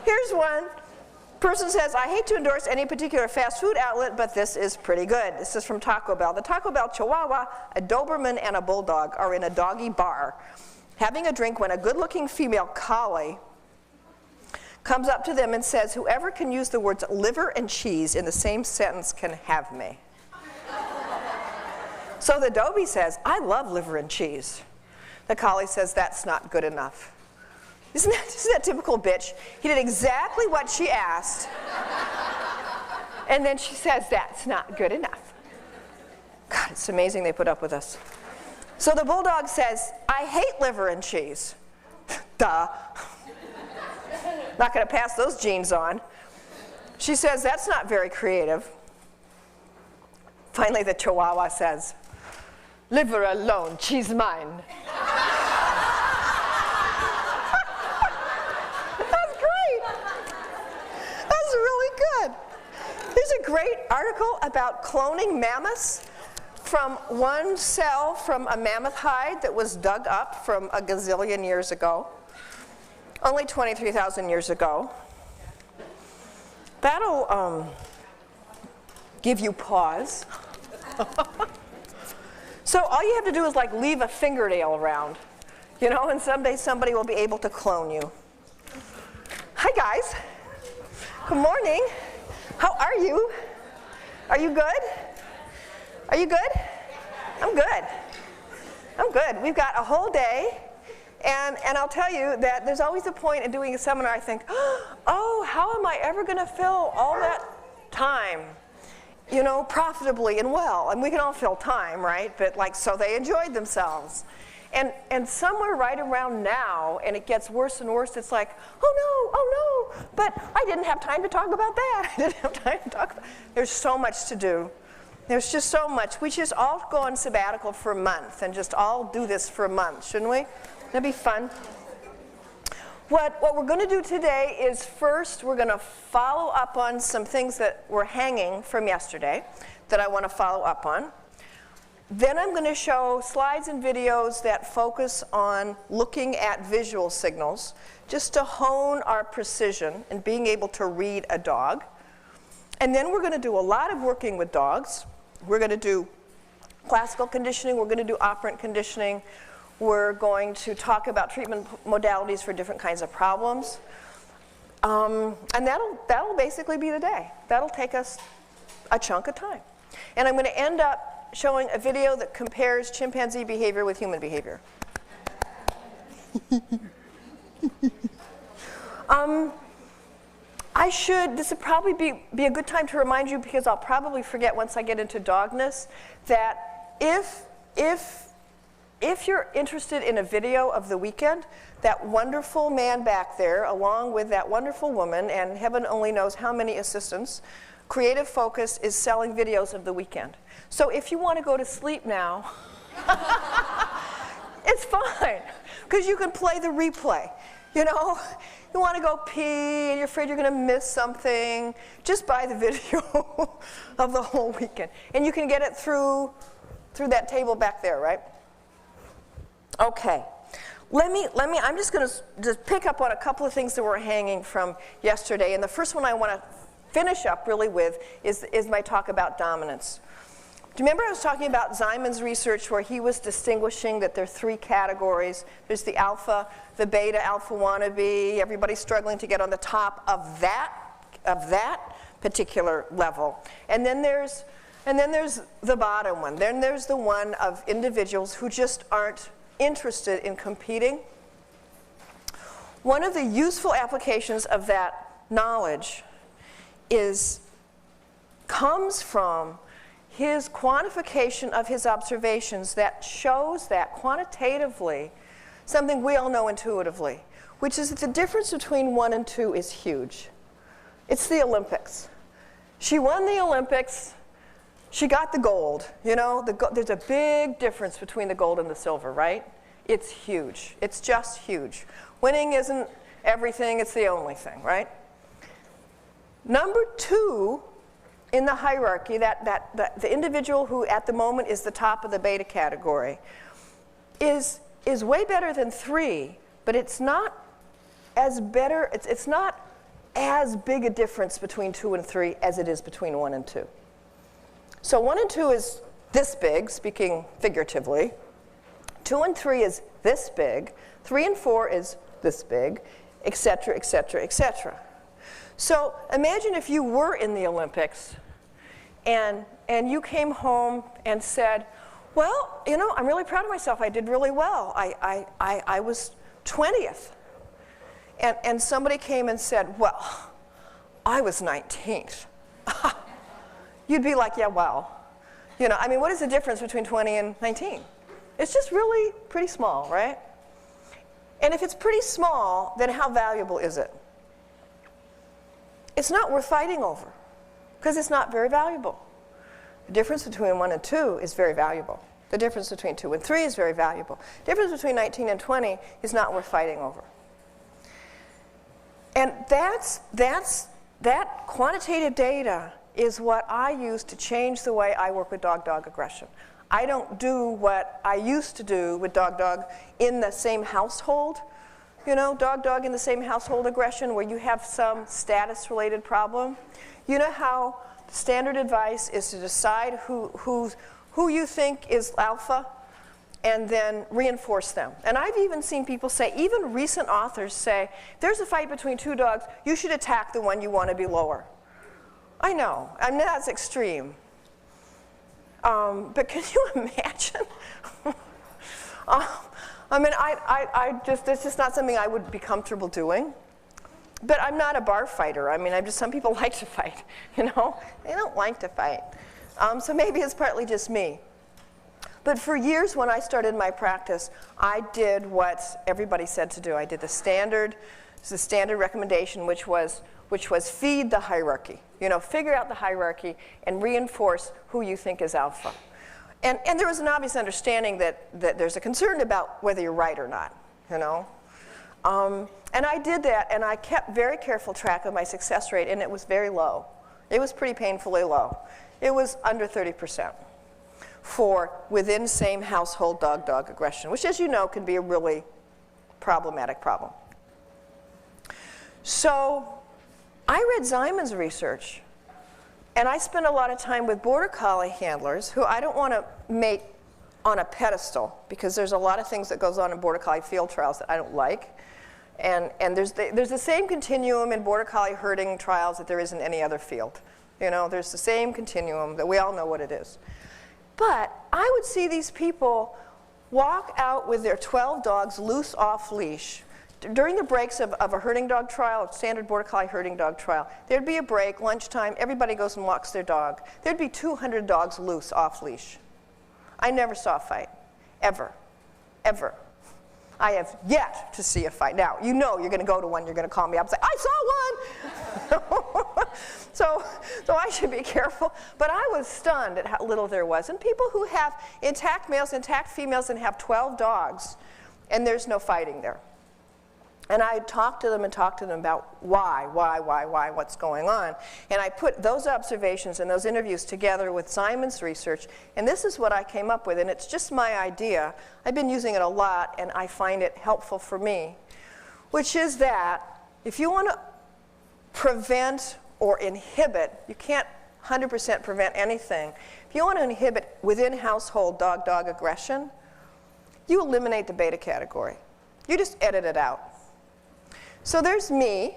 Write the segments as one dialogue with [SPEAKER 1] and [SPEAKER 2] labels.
[SPEAKER 1] Here's one. Person says, I hate to endorse any particular fast food outlet, but this is pretty good. This is from Taco Bell. The Taco Bell Chihuahua, a Doberman, and a Bulldog are in a doggy bar, having a drink when a good-looking female collie comes up to them and says, whoever can use the words liver and cheese in the same sentence can have me. So the Dobie says, I love liver and cheese. The collie says, that's not good enough. Isn't that typical bitch? He did exactly what she asked. And then she says, that's not good enough. God, it's amazing they put up with us. So the Bulldog says, I hate liver and cheese. Duh. Not going to pass those genes on. She says, that's not very creative. Finally, the Chihuahua says, liver alone, cheese mine. There's a great article about cloning mammoths from one cell from a mammoth hide that was dug up from a gazillion years ago, only 23,000 years ago. That'll give you pause. So all you have to do is like leave a fingernail around, you know, and someday somebody will be able to clone you. Hi guys, good morning. How are you? Are you good? Are you good? I'm good. I'm good. We've got a whole day, and I'll tell you that there's always a point in doing a seminar I think, oh, how am I ever going to fill all that time, you know, profitably and well? And we can all fill time, right? But like, so they enjoyed themselves. And somewhere right around now, and it gets worse and worse, it's like, oh no, but I didn't have time to talk about that. I didn't have time to talk about that. There's so much to do. There's just so much. We should just all go on sabbatical for a month and just all do this for a month, shouldn't we? That'd be fun. What we're going to do today is first we're going to follow up on some things that were hanging from yesterday that I want to follow up on. Then I'm going to show slides and videos that focus on looking at visual signals, just to hone our precision in being able to read a dog. And then we're going to do a lot of working with dogs. We're going to do classical conditioning. We're going to do operant conditioning. We're going to talk about treatment modalities for different kinds of problems. And that'll basically be the day. That'll take us a chunk of time. And I'm going to end up showing a video that compares chimpanzee behavior with human behavior. This would probably be a good time to remind you, because I'll probably forget once I get into dogness, that if you're interested in a video of the weekend, that wonderful man back there, along with that wonderful woman, and heaven only knows how many assistants, Creative Focus is selling videos of the weekend. So if you want to go to sleep now, it's fine, because you can play the replay. You know, you want to go pee and you're afraid you're going to miss something, just buy the video of the whole weekend. And you can get it through that table back there, right? Okay. I'm just going to just pick up on a couple of things that were hanging from yesterday. And the first one I want to finish up really with is my talk about dominance. Do you remember I was talking about Zimon's research where he was distinguishing that there are three categories? There's the alpha, the beta, alpha wannabe, everybody struggling to get on the top of that particular level. And then there's the bottom one. Then there's the one of individuals who just aren't interested in competing. One of the useful applications of that knowledge comes from his quantification of his observations that shows that quantitatively something we all know intuitively, which is that the difference between 1 and 2 is huge. It's the Olympics. She won the Olympics. She got the gold. You know, there's a big difference between the gold and the silver, right? It's huge. It's just huge. Winning isn't everything. It's the only thing, right? Number 2 in the hierarchy, the individual who at the moment is the top of the beta category is way better than 3, but it's not as better, it's not as big a difference between 2 and 3 as it is between 1 and 2. So 1 and 2 is this big, speaking figuratively. 2 and 3 is this big. 3 and 4 is this big, et cetera, et cetera, et cetera. So imagine if you were in the Olympics and you came home and said, well, you know, I'm really proud of myself. I did really well. I was 20th. And somebody came and said, well, I was 19th. You'd be like, yeah, well. You know, I mean, what is the difference between 20 and 19? It's just really pretty small, right? And if it's pretty small, then how valuable is it? It's not worth fighting over, because it's not very valuable. The difference between 1 and 2 is very valuable. The difference between 2 and 3 is very valuable. The difference between 19 and 20 is not worth fighting over. And that quantitative data is what I use to change the way I work with dog-dog aggression. I don't do what I used to do with dog-dog in the same household. You know, dog-dog in the same household aggression where you have some status-related problem. You know how standard advice is to decide who you think is alpha and then reinforce them. And I've even seen people say, even recent authors say, if there's a fight between 2 dogs, you should attack the one you want to be lower. I know, I mean, that's extreme. But can you imagine? I mean, it's just not something I would be comfortable doing. But I'm not a bar fighter. I mean, some people like to fight, you know? They don't like to fight. So maybe it's partly just me. But for years when I started my practice, I did what everybody said to do. I did the standard recommendation, which was feed the hierarchy. You know, figure out the hierarchy and reinforce who you think is alpha. And there was an obvious understanding that there's a concern about whether you're right or not, you know. And I did that, and I kept very careful track of my success rate, and it was very low. It was pretty painfully low. It was under 30% for within same household dog-dog aggression, which, as you know, can be a really problematic problem. So I read Simon's research, and I spent a lot of time with Border Collie handlers who I don't want to make on a pedestal, because there's a lot of things that goes on in Border Collie field trials that I don't like. And there's the same continuum in Border Collie herding trials that there is in any other field. You know, there's the same continuum that we all know what it is. But I would see these people walk out with their 12 dogs loose off leash. During the breaks of a herding dog trial, a standard Border Collie herding dog trial, there'd be a break, lunchtime, everybody goes and walks their dog. There'd be 200 dogs loose off leash. I never saw a fight, ever, ever. I have yet to see a fight. Now, you know you're going to go to one, you're going to call me up and say, I saw one! So I should be careful. But I was stunned at how little there was. And people who have intact males, intact females, and have 12 dogs, and there's no fighting there. And I talked to them about why, what's going on. And I put those observations and those interviews together with Simon's research, and this is what I came up with, and it's just my idea. I've been using it a lot, and I find it helpful for me, which is that if you want to prevent or inhibit, you can't 100% prevent anything. If you want to inhibit within household dog-dog aggression, you eliminate the beta category. You just edit it out. So there's me,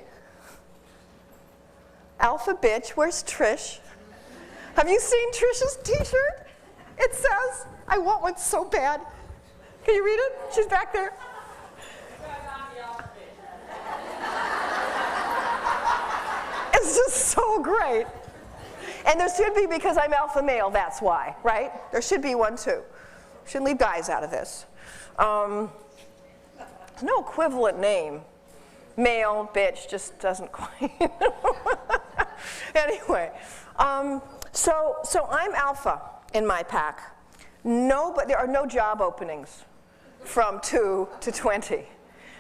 [SPEAKER 1] alpha bitch. Where's Trish? Have you seen Trish's t-shirt? It says, I want one so bad. Can you read it? She's back there. It's just so great. And there should be, because I'm alpha male, that's why, right? There should be one too. Shouldn't leave guys out of this. There's no equivalent name. Male, bitch, just doesn't quite. Anyway, so I'm alpha in my pack. But there are no job openings from 2 to 20.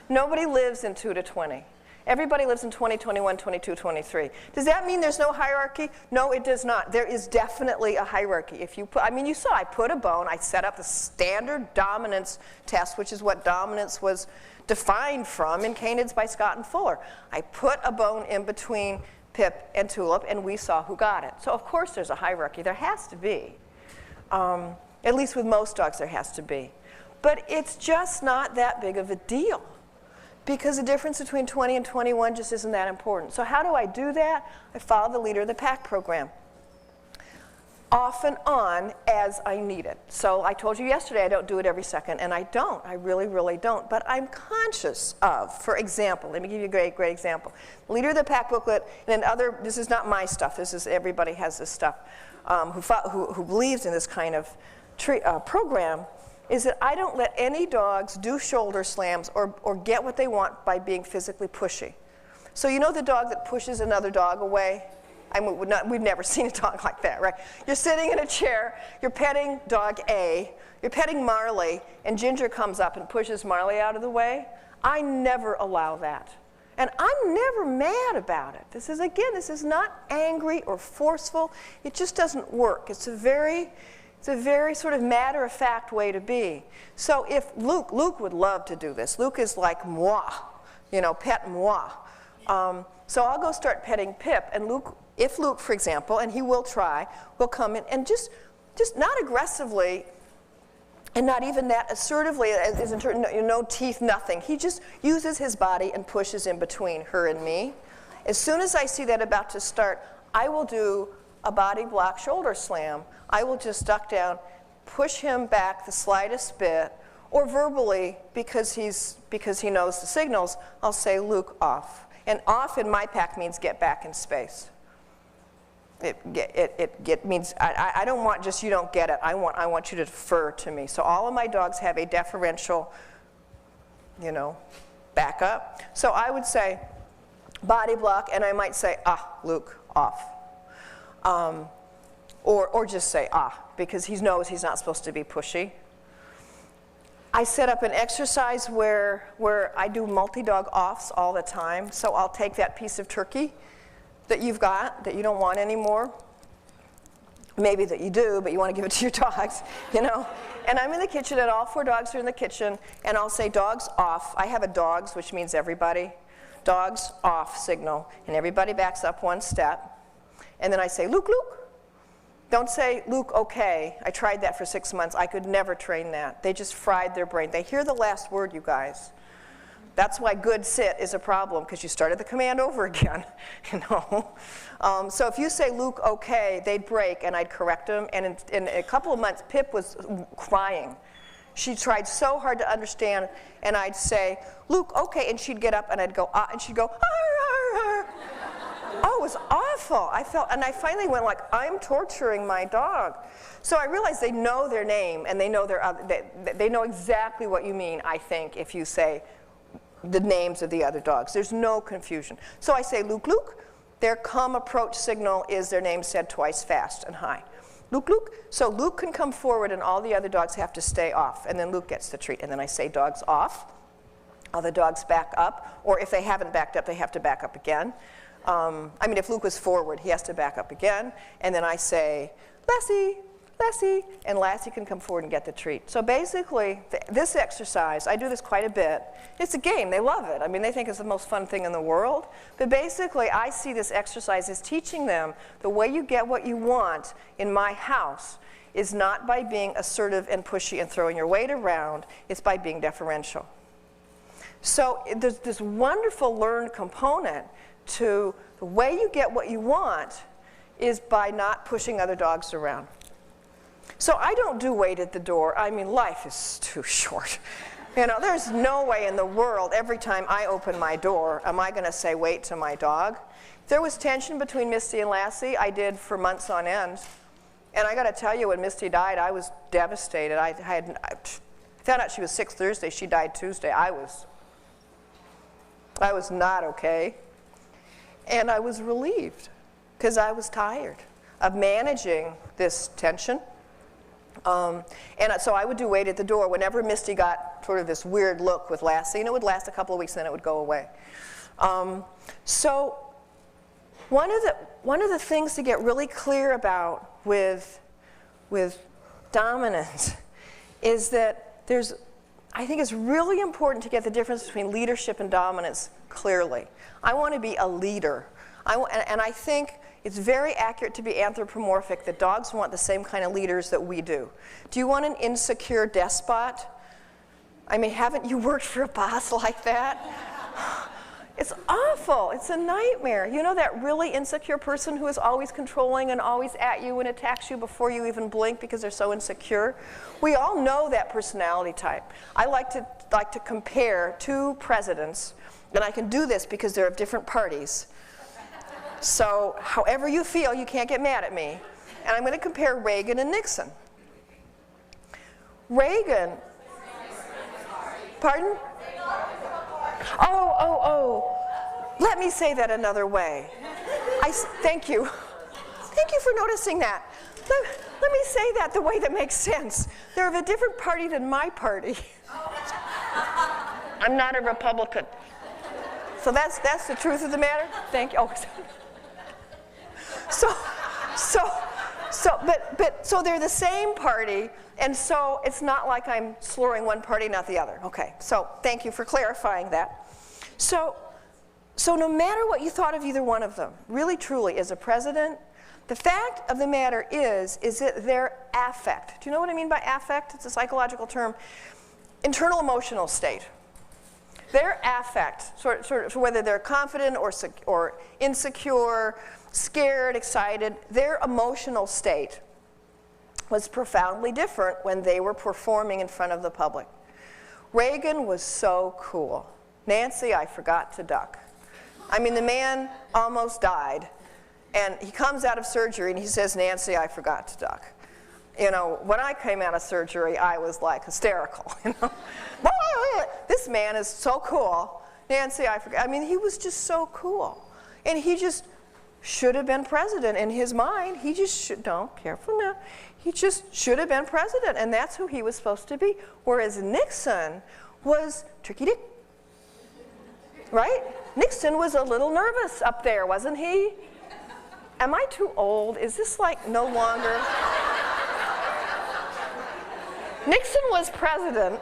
[SPEAKER 1] Nobody lives in 2 to 20. Everybody lives in 20, 21, 22, 23. Does that mean there's no hierarchy? No, it does not. There is definitely a hierarchy. If you put, I mean, you saw I put a bone, I set up the standard dominance test, which is what dominance was defined from in Canids by Scott and Fuller. I put a bone in between Pip and Tulip, and we saw who got it. So of course there's a hierarchy. There has to be. At least with most dogs there has to be. But it's just not that big of a deal, because the difference between 20 and 21 just isn't that important. So how do I do that? I follow the leader of the pack program, off and on as I need it. So I told you yesterday I don't do it every second, and I don't. I really, really don't. But I'm conscious of, for example, let me give you a great example. The leader of the pack booklet, and other, this is not my stuff, this is, everybody has this stuff, who believes in this kind of program, is that I don't let any dogs do shoulder slams or get what they want by being physically pushy. So you know the dog that pushes another dog away? I mean, we've never seen a dog like that, right? You're sitting in a chair, you're petting dog A, you're petting Marley, and Ginger comes up and pushes Marley out of the way. I never allow that. And I'm never mad about it. This is not angry or forceful. It just doesn't work. It's a very sort of matter-of-fact way to be. So if Luke would love to do this. Luke is like moi, you know, pet moi. So I'll go start petting Pip, and if Luke, for example, and he will try, will come in and just not aggressively and not even that assertively, no teeth, nothing. He just uses his body and pushes in between her and me. As soon as I see that about to start, I will do a body block shoulder slam. I will just duck down, push him back the slightest bit, or verbally, because he knows the signals, I'll say, Luke, off. And off in my pack means get back in space. It means I don't want just you don't get it. I want you to defer to me. So all of my dogs have a deferential, you know, back up. So I would say body block, and I might say, Luke, off. Or just say, because he knows he's not supposed to be pushy. I set up an exercise where I do multi-dog offs all the time. So I'll take that piece of turkey that you've got that you don't want anymore. Maybe that you do, but you want to give it to your dogs, you know. And I'm in the kitchen, and all 4 dogs are in the kitchen, and I'll say dogs off. I have a dogs, which means everybody. Dogs off signal, and everybody backs up 1 step. And then I say, Luke, Luke. Don't say, Luke, okay. I tried that for 6 months. I could never train that. They just fried their brain. They hear the last word, you guys. That's why good sit is a problem, because you started the command over again, you know. So if you say, Luke, okay, they'd break, and I'd correct them. And in a couple of months, Pip was crying. She tried so hard to understand, and I'd say, Luke, okay, and she'd get up, and I'd go, and she'd go, ar, ar, ar. Oh, it was awful. And I finally went like, I'm torturing my dog. So I realized they know their name, and they know they know exactly what you mean, I think, if you say the names of the other dogs. There's no confusion. So I say, Luke, Luke. Their come approach signal is their name said twice fast and high. Luke, Luke. So Luke can come forward, and all the other dogs have to stay off, and then Luke gets the treat. And then I say, dogs off. All the dogs back up, or if they haven't backed up, they have to back up again. I mean, if Luke was forward, he has to back up again. And then I say, Lassie, Lassie, and Lassie can come forward and get the treat. So basically, this exercise, I do this quite a bit. It's a game. They love it. I mean, they think it's the most fun thing in the world. But basically, I see this exercise as teaching them the way you get what you want in my house is not by being assertive and pushy and throwing your weight around. It's by being deferential. So there's this wonderful learned component to the way you get what you want is by not pushing other dogs around. So I don't do wait at the door. I mean, life is too short. You know, there's no way in the world every time I open my door am I going to say wait to my dog. If there was tension between Misty and Lassie, I did for months on end. And I got to tell you, when Misty died, I was devastated. I found out she was sick Thursday. She died Tuesday. I was not okay. And I was relieved because I was tired of managing this tension. And so I would do wait at the door whenever Misty got sort of this weird look with Lassie, and it would last a couple of weeks and then it would go away. So one of the things to get really clear about with dominance is that I think it's really important to get the difference between leadership and dominance clearly. I want to be a leader. And I think it's very accurate to be anthropomorphic that dogs want the same kind of leaders that we do. Do you want an insecure despot? I mean, haven't you worked for a boss like that? It's awful. It's a nightmare. You know that really insecure person who is always controlling and always at you and attacks you before you even blink because they're so insecure? We all know that personality type. I like to compare two presidents, and I can do this because they're of different parties. So however you feel, you can't get mad at me. And I'm going to compare Reagan and Nixon. Reagan. Pardon? Oh. Let me say that another way. Thank you. Thank you for noticing that. Let me say that the way that makes sense. They're of a different party than my party. I'm not a Republican. So that's the truth of the matter. Thank you. Oh. So they're the same party, and so it's not like I'm slurring one party, not the other. Okay, so thank you for clarifying that. So no matter what you thought of either one of them, really truly, as a president, the fact of the matter is that their affect, do you know what I mean by affect? It's a psychological term. Internal emotional state. Their affect, sort of whether they're confident or insecure, scared, excited, their emotional state was profoundly different when they were performing in front of the public. Reagan was so cool. Nancy, I forgot to duck. I mean, the man almost died, and he comes out of surgery and he says, Nancy, I forgot to duck. You know, when I came out of surgery, I was like hysterical. You know, this man is so cool. Nancy, I forgot. I mean, he was just so cool, and he just should have been president in his mind. He just should. No, careful now. He just should have been president, and that's who he was supposed to be. Whereas Nixon was tricky dick, right? Nixon was a little nervous up there, wasn't he? Am I too old? Is this like no longer? Nixon was president.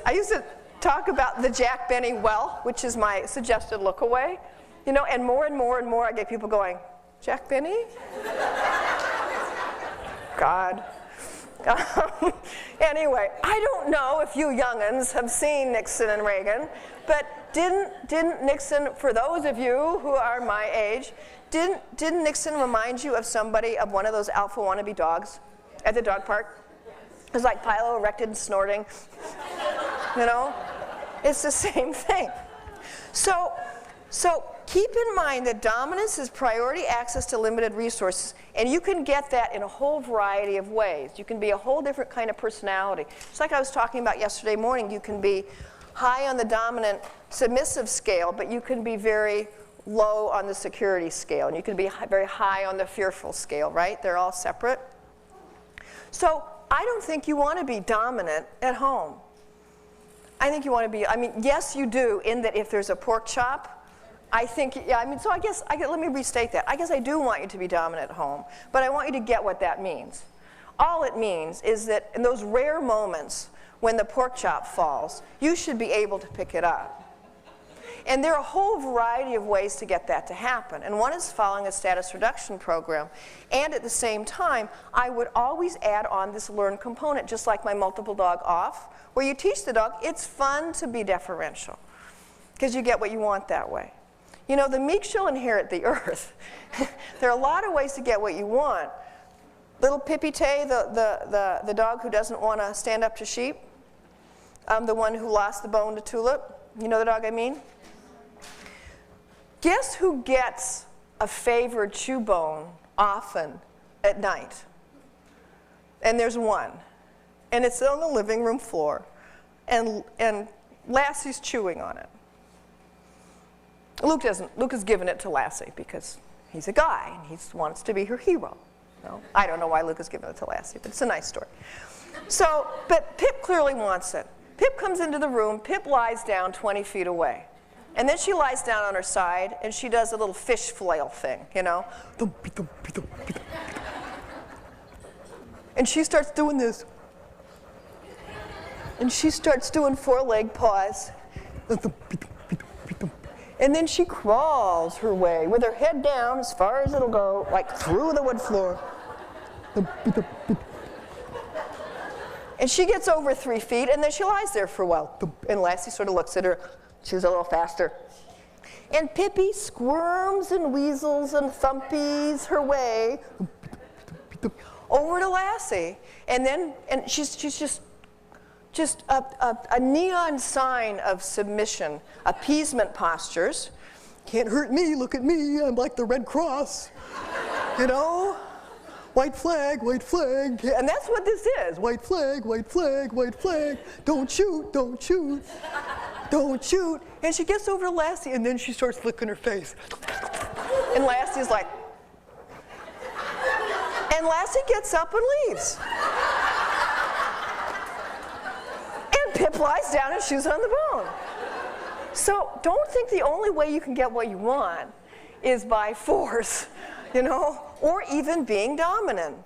[SPEAKER 1] I used to talk about the Jack Benny well, which is my suggested look away, you know, and more I get people going, Jack Benny? God. Anyway, I don't know if you young'uns have seen Nixon and Reagan, but didn't Nixon, for those of you who are my age, didn't Nixon remind you of somebody, of one of those alpha wannabe dogs at the dog park? It was like pilo erected and snorting. You know? It's the same thing. So keep in mind that dominance is priority access to limited resources, and you can get that in a whole variety of ways. You can be a whole different kind of personality. Just like I was talking about yesterday morning, you can be high on the dominant submissive scale, but you can be very low on the security scale, and you can be very high on the fearful scale, right? They're all separate. So I don't think you want to be dominant at home. I think you want to be, I mean, yes, you do, in that if there's a pork chop, I think, yeah, I mean, so I guess, let me restate that. I guess I do want you to be dominant at home, but I want you to get what that means. All it means is that in those rare moments when the pork chop falls, you should be able to pick it up. And there are a whole variety of ways to get that to happen. And one is following a status reduction program. And at the same time, I would always add on this learn component, just like my multiple dog off, where you teach the dog it's fun to be deferential, because you get what you want that way. You know, the meek shall inherit the earth. There are a lot of ways to get what you want. Little Pt4, the dog who doesn't want to stand up to sheep, the one who lost the bone to Tulip, you know the dog I mean? Guess who gets a favored chew bone often at night? And there's one. And it's on the living room floor. And Lassie's chewing on it. Luke has given it to Lassie because he's a guy and he wants to be her hero. No? I don't know why Luke has given it to Lassie, but it's a nice story. So, but Pip clearly wants it. Pip comes into the room, Pip lies down 20 feet away. And then she lies down on her side, and she does a little fish flail thing, you know? And she starts doing this. And she starts doing four-leg paws. And then she crawls her way with her head down as far as it'll go, like through the wood floor. And she gets over 3 feet, and then she lies there for a while. And Lassie sort of looks at her. She's a little faster. And Pippi squirms and weasels and thumpies her way over to Lassie. And she's just a neon sign of submission, appeasement postures. Can't hurt me, look at me, I'm like the Red Cross, you know? White flag, and that's what this is. White flag, don't shoot, don't shoot, don't shoot. And she gets over to Lassie, and then she starts licking her face. And Lassie's like, and Lassie gets up and leaves. And Pip lies down and chews on the bone. So don't think the only way you can get what you want is by force, you know, or even being dominant.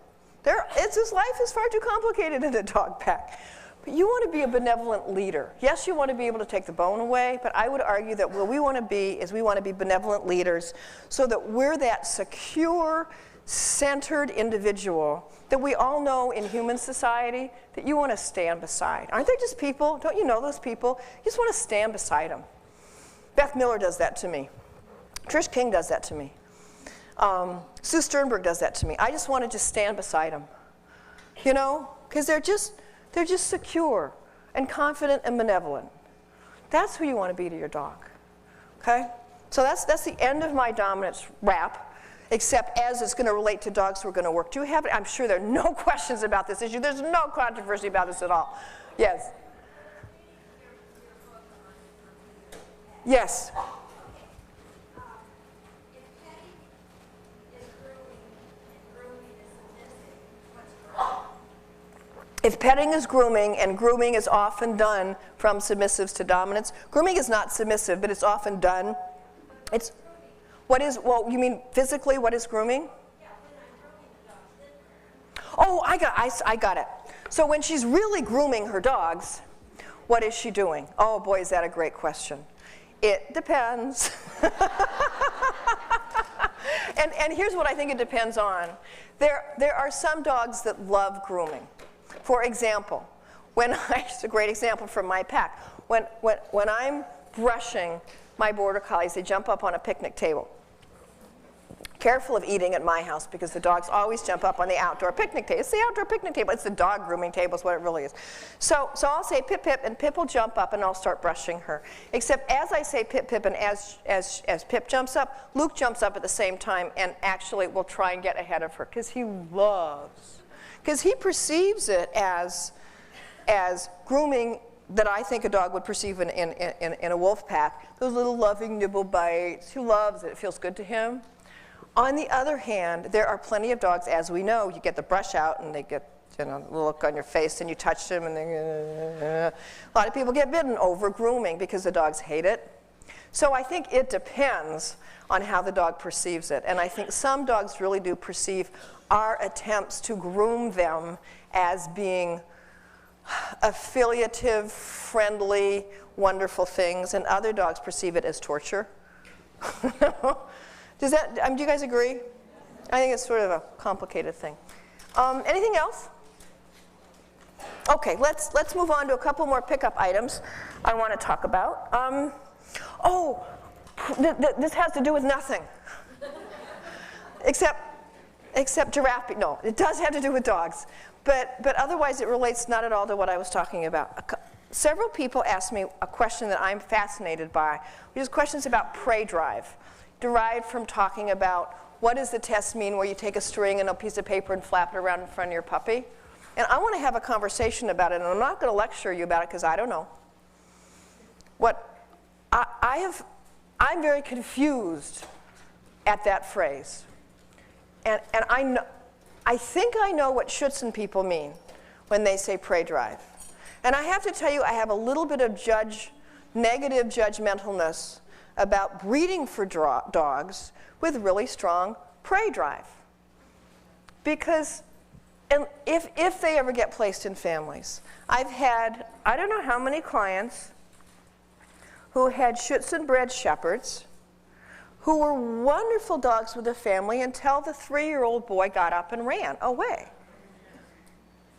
[SPEAKER 1] Life is far too complicated in a dog pack. But you want to be a benevolent leader. Yes, you want to be able to take the bone away, but I would argue that what we want to be is we want to be benevolent leaders so that we're that secure, centered individual that we all know in human society that you want to stand beside. Aren't they just people? Don't you know those people? You just want to stand beside them. Beth Miller does that to me. Trish King does that to me. Sue Sternberg does that to me. I just want to just stand beside them, you know, because they're just secure and confident and benevolent. That's who you want to be to your dog, okay? So that's the end of my dominance rap, except as it's going to relate to dogs who are going to work. Do you have it? I'm sure there are no questions about this issue. There's no controversy about this at all. Yes. Yes. If petting is grooming, and grooming is often done from submissives to dominants, grooming is not submissive, but it's often done. Well, you mean physically, what is grooming?
[SPEAKER 2] Yeah, when I'm grooming the dogs.
[SPEAKER 1] Oh, I got it. So when she's really grooming her dogs, what is she doing? Oh boy, is that a great question. It depends. And here's what I think it depends on. There are some dogs that love grooming. For example, it's a great example from my pack. When I'm brushing my border collies, they jump up on a picnic table. Careful of eating at my house because the dogs always jump up on the outdoor picnic table. It's the outdoor picnic table. It's the dog grooming table is what it really is. So I'll say Pip, Pip, and Pip will jump up and I'll start brushing her. Except as I say Pip, Pip, and as Pip jumps up, Luke jumps up at the same time and actually will try and get ahead of her because he perceives it as grooming that I think a dog would perceive in a wolf pack. Those little loving nibble bites. He loves it. It feels good to him. On the other hand, there are plenty of dogs, as we know, you get the brush out and they get a look on your face and you touch them and a lot of people get bitten over grooming because the dogs hate it. So I think it depends on how the dog perceives it. And I think some dogs really do perceive our attempts to groom them as being affiliative, friendly, wonderful things, and other dogs perceive it as torture. Do you guys agree? I think it's sort of a complicated thing. Anything else? Okay, let's move on to a couple more pickup items I want to talk about. This has to do with nothing. Except giraffe. No, it does have to do with dogs. But otherwise it relates not at all to what I was talking about. Several people asked me a question that I'm fascinated by, which is questions about prey drive, derived from talking about what does the test mean where you take a string and a piece of paper and flap it around in front of your puppy. And I want to have a conversation about it, and I'm not going to lecture you about it because I don't know. I'm very confused at that phrase. And I think I know what Schutzen people mean when they say prey drive. And I have to tell you, I have a little bit of negative judgmentalness about breeding for dogs with really strong prey drive. Because if they ever get placed in families, I've had, I don't know how many clients who had Schutzhund bred shepherds who were wonderful dogs with the family until the 3-year-old boy got up and ran away.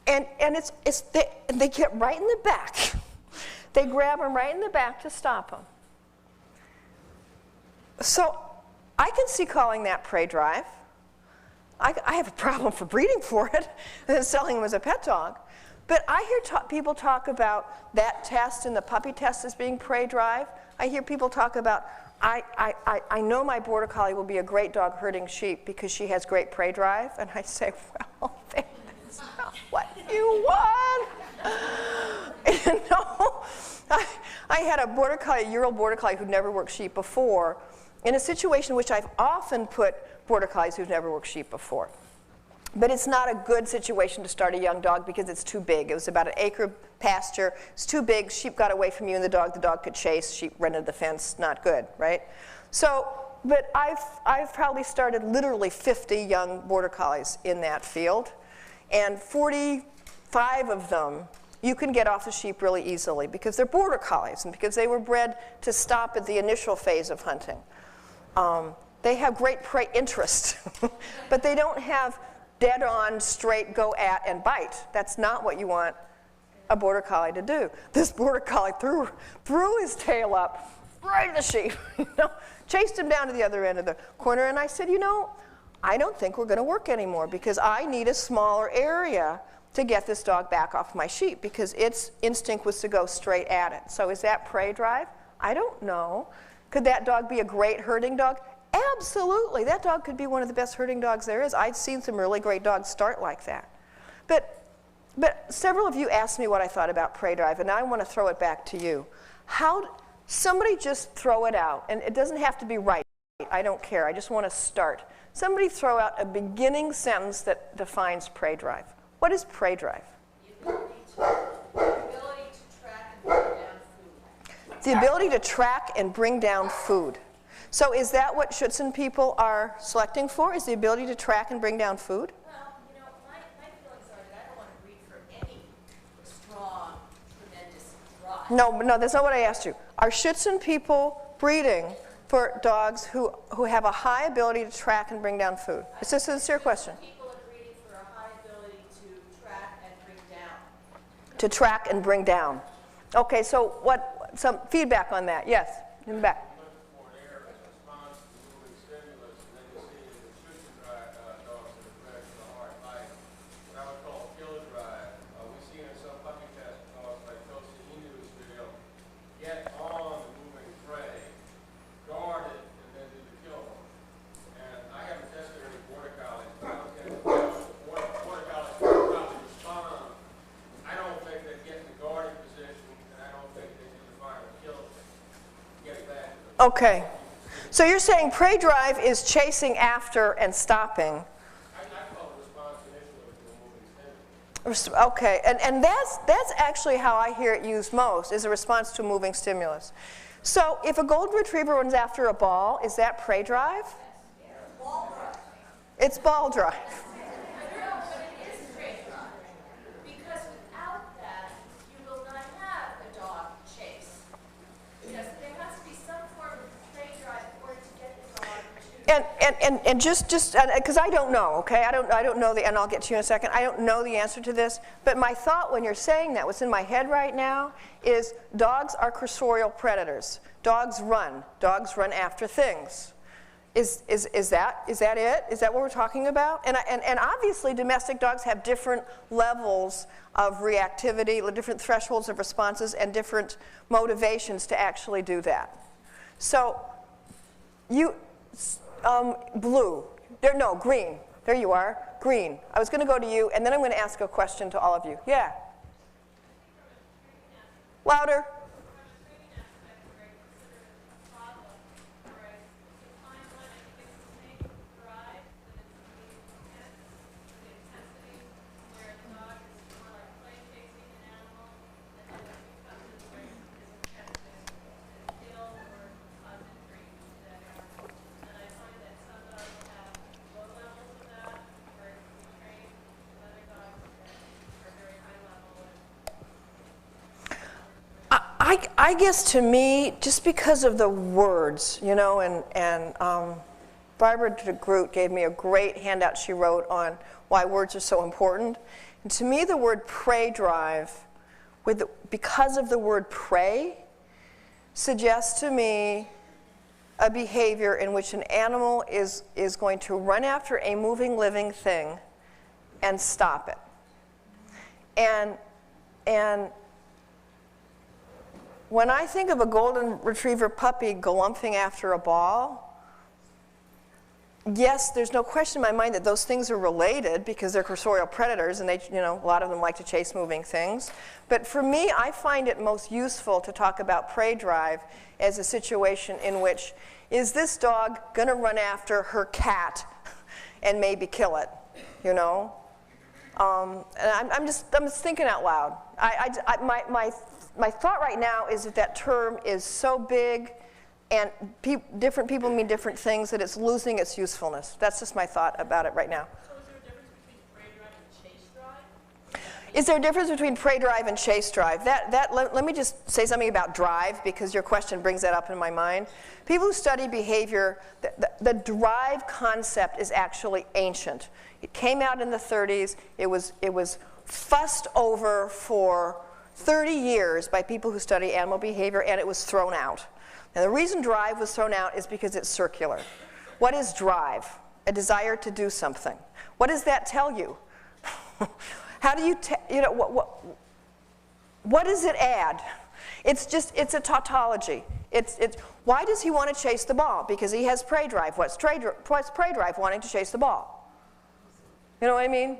[SPEAKER 1] And they get right in the back. They grab him right in the back to stop him. So I can see calling that prey drive. I have a problem for breeding for it and selling him as a pet dog. But I hear people talk about that test and the puppy test as being prey drive. I hear people talk about, I know my Border Collie will be a great dog herding sheep because she has great prey drive. And I say, well, that's not what you want. You know, I had a Border Collie, a year-old Border Collie who'd never worked sheep before, in a situation in which I've often put Border Collies who've never worked sheep before. But it's not a good situation to start a young dog because it's too big. It was about an acre pasture. It's too big. Sheep got away from you and the dog could chase. Sheep rented the fence. Not good, right? So, but I've probably started literally 50 young Border Collies in that field. And 45 of them you can get off the sheep really easily because they're Border Collies and because they were bred to stop at the initial phase of hunting. They have great prey interest, but they don't have dead-on, straight, go at, and bite. That's not what you want a Border Collie to do. This Border Collie threw his tail up right at the sheep, you know, chased him down to the other end of the corner, and I said, you know, I don't think we're going to work anymore because I need a smaller area to get this dog back off my sheep because its instinct was to go straight at it. So is that prey drive? I don't know. Could that dog be a great herding dog? Absolutely. That dog could be one of the best herding dogs there is. I've seen some really great dogs start like that. But several of you asked me what I thought about prey drive, and now I want to throw it back to you. Somebody just throw it out, and it doesn't have to be right. I don't care. I just want to start. Somebody throw out a beginning sentence that defines prey drive. What is prey drive? The ability to track and bring down food. So is that what Schutzhund people are selecting for, is the ability to track and bring down food?
[SPEAKER 2] Well, you know, my feelings are that I don't want to breed for any strong, tremendous drive.
[SPEAKER 1] No, that's not what I asked you. Are Schutzhund people breeding for dogs who have a high ability to track and bring down food? Is this a sincere question?
[SPEAKER 2] People are breeding for a high ability to track and bring down.
[SPEAKER 1] To track and bring down. Okay, so some feedback on that? Yes, in the back. Okay, so you're saying prey drive is chasing after and stopping.
[SPEAKER 3] I call it response initially to a moving stimulus.
[SPEAKER 1] Okay, and that's actually how I hear it used most, is a response to a moving stimulus. So if a golden retriever runs after a ball, is that prey drive?
[SPEAKER 2] Ball drive.
[SPEAKER 1] It's ball drive. And just because I don't know, okay? I don't know and I'll get to you in a second. I don't know the answer to this, but my thought when you're saying that, what's in my head right now, is dogs are cursorial predators. Dogs run after things. Is that it? Is that what we're talking about? And obviously domestic dogs have different levels of reactivity, different thresholds of responses, and different motivations to actually do that. So green. There you are, green. I was going to go to you, and then I'm going to ask a question to all of you. Yeah? Louder. I guess to me, just because of the words, you know, and Barbara de Groot gave me a great handout she wrote on why words are so important. And to me, the word prey drive, because of the word prey, suggests to me a behavior in which an animal is going to run after a moving, living thing and stop it. And when I think of a golden retriever puppy galumphing after a ball, yes, there's no question in my mind that those things are related because they're cursorial predators and they, you know, a lot of them like to chase moving things. But for me, I find it most useful to talk about prey drive as a situation in which, is this dog going to run after her cat and maybe kill it, you know? And I'm just thinking out loud. My thought right now is that term is so big and different people mean different things that it's losing its usefulness. That's just my thought about it right now.
[SPEAKER 2] So is there a difference between prey drive and chase drive?
[SPEAKER 1] Is there a difference between prey drive and chase drive? Let me just say something about drive because your question brings that up in my mind. People who study behavior, the drive concept is actually ancient. It came out in the 30s. It was fussed over for 30 years by people who study animal behavior, and it was thrown out. And the reason drive was thrown out is because it's circular. What is drive? A desire to do something. What does that tell you? How do you, what does it add? It's a tautology. Why does he want to chase the ball? Because he has prey drive. What's prey drive? Wanting to chase the ball. You know what I mean?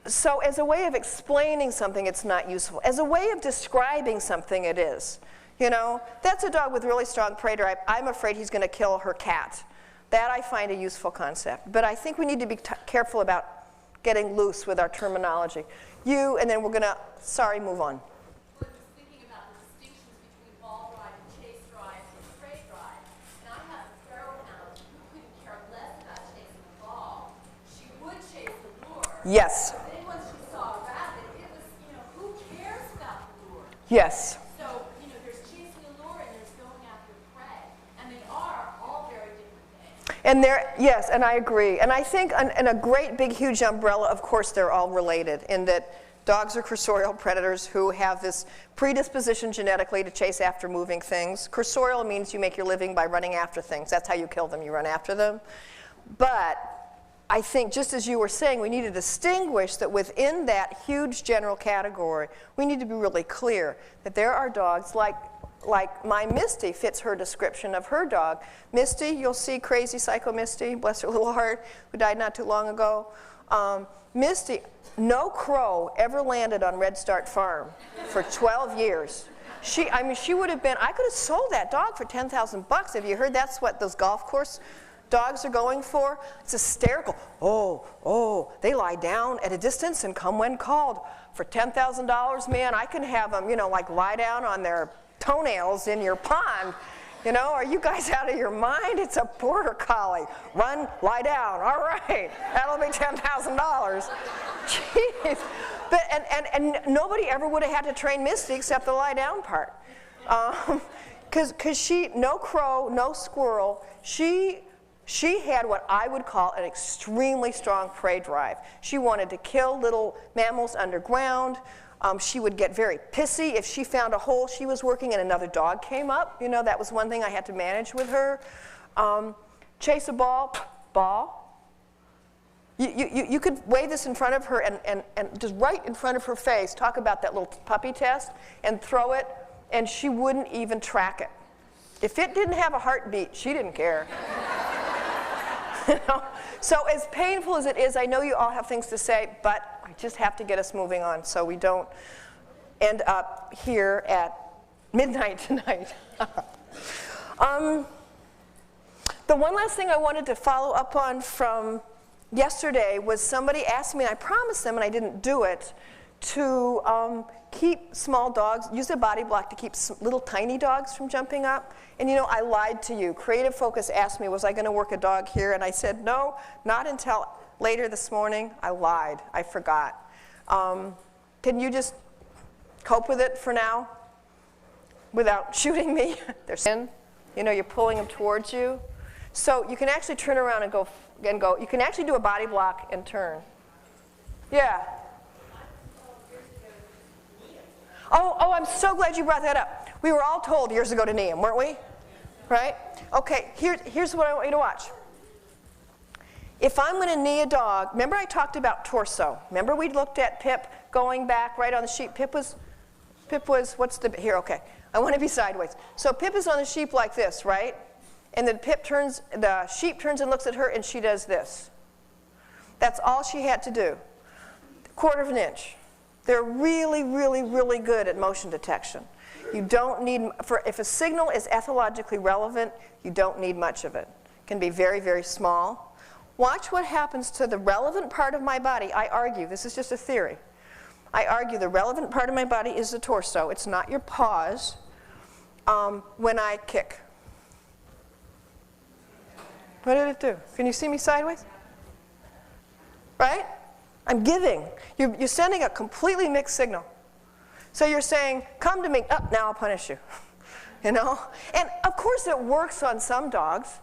[SPEAKER 1] So as a way of explaining something, it's not useful. As a way of describing something, it is. You know, that's a dog with really strong prey drive. I'm afraid he's going to kill her cat. That I find a useful concept. But I think we need to be careful about getting loose with our terminology. And then we're going to, move on.
[SPEAKER 2] Well, I was thinking about the distinctions between ball drive and chase drive and prey drive. And I have a feral hound who couldn't care less about chasing the ball. She would chase the lure.
[SPEAKER 1] Yes.
[SPEAKER 2] Then once she saw a rabbit, it was, you know, who cares about the lure?
[SPEAKER 1] Yes.
[SPEAKER 2] So, you know, there's chasing the lure and there's going after prey. And they are all very different things.
[SPEAKER 1] And yes, and I agree. And I think in a great big huge umbrella, of course, they're all related in that dogs are cursorial predators who have this predisposition genetically to chase after moving things. Cursorial means you make your living by running after things. That's how you kill them. You run after them. But I think, just as you were saying, we need to distinguish that within that huge general category, we need to be really clear that there are dogs like my Misty fits her description of her dog. Misty, you'll see crazy Psycho Misty, bless her little heart, who died not too long ago. Misty, no crow ever landed on Red Start Farm for 12 years. She would have been, I could have sold that dog for $10,000. Have you heard that's what those golf course dogs are going for? It's hysterical. Oh, they lie down at a distance and come when called. For $10,000, man, I can have them, you know, like lie down on their toenails in your pond. You know, are you guys out of your mind? It's a border collie. Run, lie down. All right, that'll be $10,000. Jeez. But, and nobody ever would have had to train Misty except the lie down part. Because she, no crow, no squirrel, she had what I would call an extremely strong prey drive. She wanted to kill little mammals underground. She would get very pissy if she found a hole she was working and another dog came up. You know, that was one thing I had to manage with her. Chase a ball. You could wave this in front of her and just right in front of her face, talk about that little puppy test and throw it, and she wouldn't even track it. If it didn't have a heartbeat, she didn't care. You know? So as painful as it is, I know you all have things to say, but I just have to get us moving on so we don't end up here at midnight tonight. The one last thing I wanted to follow up on from yesterday was somebody asked me, and I promised them, and I didn't do it, to keep small dogs, use a body block to keep little tiny dogs from jumping up. And you know, I lied to you. Creative Focus asked me, was I going to work a dog here? And I said, no, not until later this morning. I lied. I forgot. Can you just cope with it for now without shooting me. They're in, you know, you're pulling them towards you. So you can actually turn around and go. You can actually do a body block and turn. Yeah. Oh, I'm so glad you brought that up. We were all told years ago to knee him, weren't we? Right? Okay, here's what I want you to watch. If I'm going to knee a dog, remember I talked about torso. Remember we looked at Pip going back right on the sheep. Pip was, what's the, here, okay. I want to be sideways. So Pip is on the sheep like this, right? And then the sheep turns and looks at her and she does this. That's all she had to do. 1/4 of an inch. They're really, really, really good at motion detection. You don't need, if a signal is ethologically relevant, you don't need much of it. It can be very, very small. Watch what happens to the relevant part of my body. I argue, this is just a theory. I argue the relevant part of my body is the torso. It's not your paws when I kick. What did it do? Can you see me sideways? Right? I'm giving. You're sending a completely mixed signal. So you're saying, come to me. Oh, now I'll punish you. You know? And of course it works on some dogs.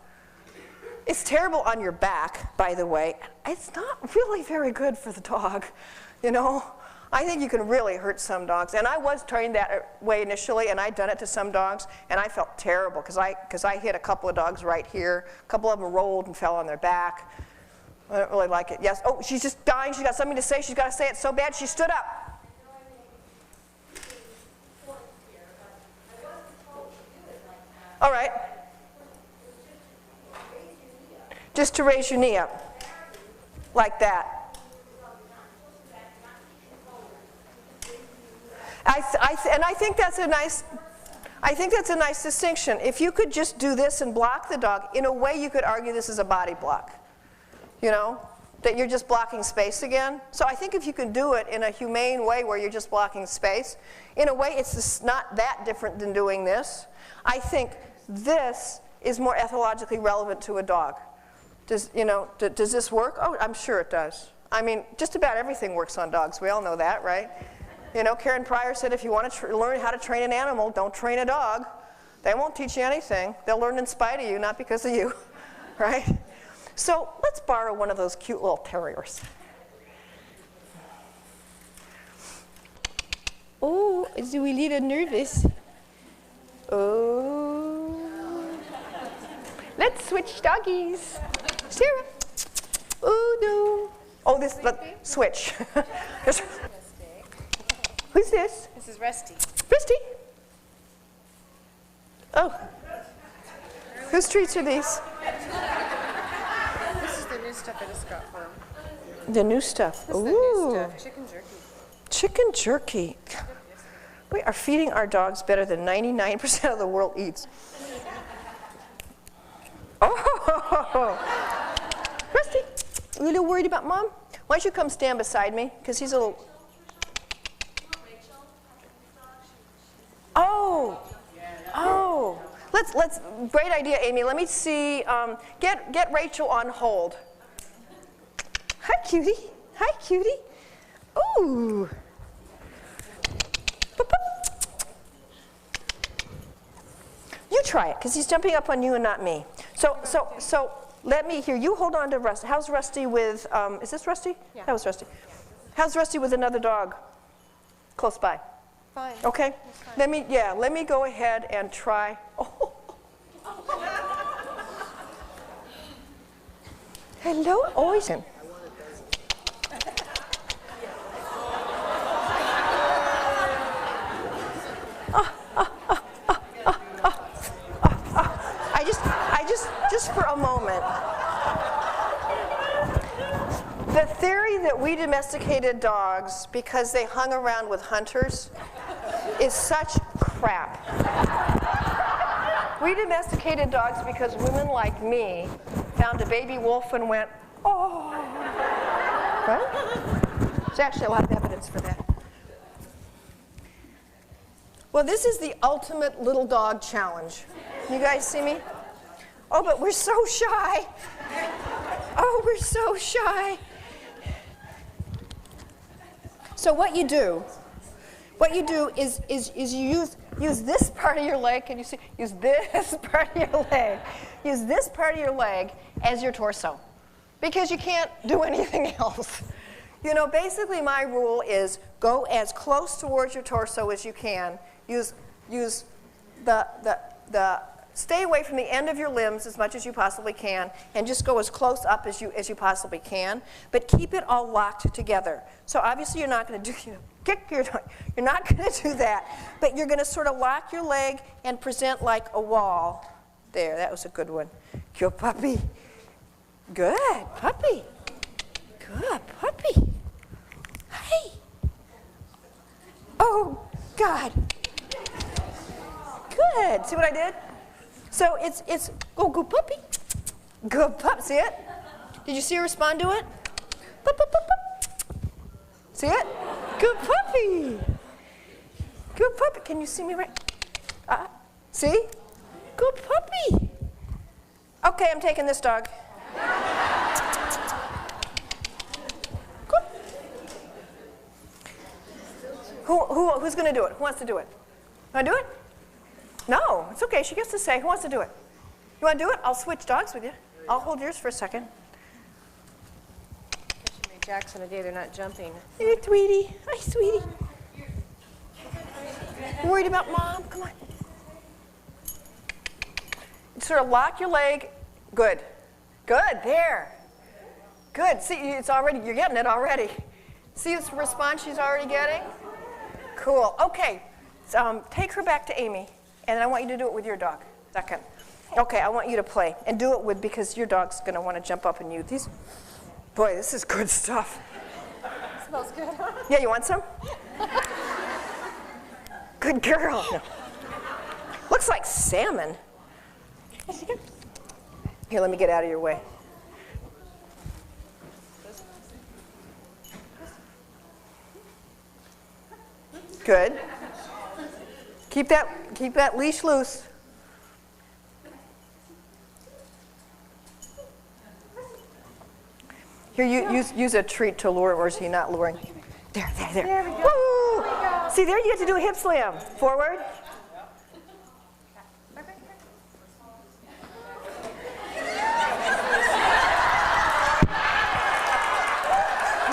[SPEAKER 1] It's terrible on your back, by the way. It's not really very good for the dog. You know? I think you can really hurt some dogs. And I was trained that way initially, and I'd done it to some dogs, and I felt terrible because I hit a couple of dogs right here. A couple of them rolled and fell on their back. I don't really like it. Yes. Oh, she's just dying. She's got something to say. She's got to say it so bad. She stood up. All right. Just to raise your knee up. Like that. And I think that's a nice distinction. If you could just do this and block the dog, in a way you could argue this is a body block. You know, that you're just blocking space again. So I think if you can do it in a humane way where you're just blocking space, in a way it's just not that different than doing this. I think this is more ethologically relevant to a dog. Does this work? Oh, I'm sure it does. I mean, just about everything works on dogs. We all know that, right? You know, Karen Pryor said if you want to learn how to train an animal, don't train a dog. They won't teach you anything. They'll learn in spite of you, not because of you, right? So let's borrow one of those cute little terriers. Oh, is we a little nervous? Oh. Let's switch doggies. Sarah. Oh, no. Oh, switch. Who's this?
[SPEAKER 4] This is Rusty.
[SPEAKER 1] Rusty. Oh. Whose treats are these?
[SPEAKER 4] This is the new stuff I just got for him.
[SPEAKER 1] The new stuff.
[SPEAKER 4] This is
[SPEAKER 1] Ooh.
[SPEAKER 4] the new stuff. Chicken jerky.
[SPEAKER 1] Chicken jerky. We are feeding our dogs better than 99% of the world eats. Oh. Rusty, are you a little worried about Mom? Why don't you come stand beside me? Because he's a little... Oh. Let's. Great idea, Amy. Let me see. Get Rachel on hold. Hi, cutie. Hi, cutie. Ooh. Boop, boop. You try it, because he's jumping up on you and not me. So let me hear. You hold on to Rusty. How's Rusty with? Is this Rusty?
[SPEAKER 4] Yeah.
[SPEAKER 1] That was Rusty. How's Rusty with another dog? Close by.
[SPEAKER 4] Fine.
[SPEAKER 1] Okay.
[SPEAKER 4] Fine.
[SPEAKER 1] Let me go ahead and try. Oh. Hello, Oisin. Just for a moment. The theory that we domesticated dogs because they hung around with hunters is such crap. We domesticated dogs because women like me found a baby wolf and went, oh. Right? There's actually a lot of evidence for that. Well, this is the ultimate little dog challenge. You guys see me? Oh, but we're so shy. Oh, we're so shy. So what you do what you do is you use this part of your leg. Can you see? Use this part of your leg. Use this part of your leg as your torso, because you can't do anything else. You know, basically my rule is go as close towards your torso as you can. Use stay away from the end of your limbs as much as you possibly can, and just go as close up as you possibly can. But keep it all locked together. So obviously you're not going to do, you're not going to do that. But you're going to sort of lock your leg and present like a wall. There, that was a good one. Good puppy. Good puppy. Good puppy. Hey. Oh, God. Good. See what I did? So it's oh, good puppy. Good pup. See it? Did you see her respond to it? Pup, pup, pup, pup. See it? Good puppy. Good puppy. Can you see me right? See? Good puppy. Okay, I'm taking this dog. Good. Who's going to do it? Who wants to do it? Want to do it? No, it's okay. She gets to say. Who wants to do it? You want to do it? I'll switch dogs with you. I'll hold yours for a second.
[SPEAKER 4] She made Jackson a day they're not jumping.
[SPEAKER 1] Hey, Tweety. Hi, sweetie. Worried about Mom? Come on. Sort of lock your leg. Good. Good. There. Good. See, it's already. You're getting it already. See the response she's already getting? Cool. Okay. Take her back to Amy. And I want you to do it with your dog. Second. Okay, I want you to play. And do it with, because your dog's going to want to jump up and you. These, boy, this is good stuff.
[SPEAKER 4] Smells good, huh?
[SPEAKER 1] Yeah, you want some? Good girl. No. Looks like salmon. Here, let me get out of your way. Good. Keep that leash loose. Here, use a treat to lure, or is he not luring? There.
[SPEAKER 4] There we go.
[SPEAKER 1] Woo!
[SPEAKER 4] There we go.
[SPEAKER 1] See, there you get to do a hip slam. Forward.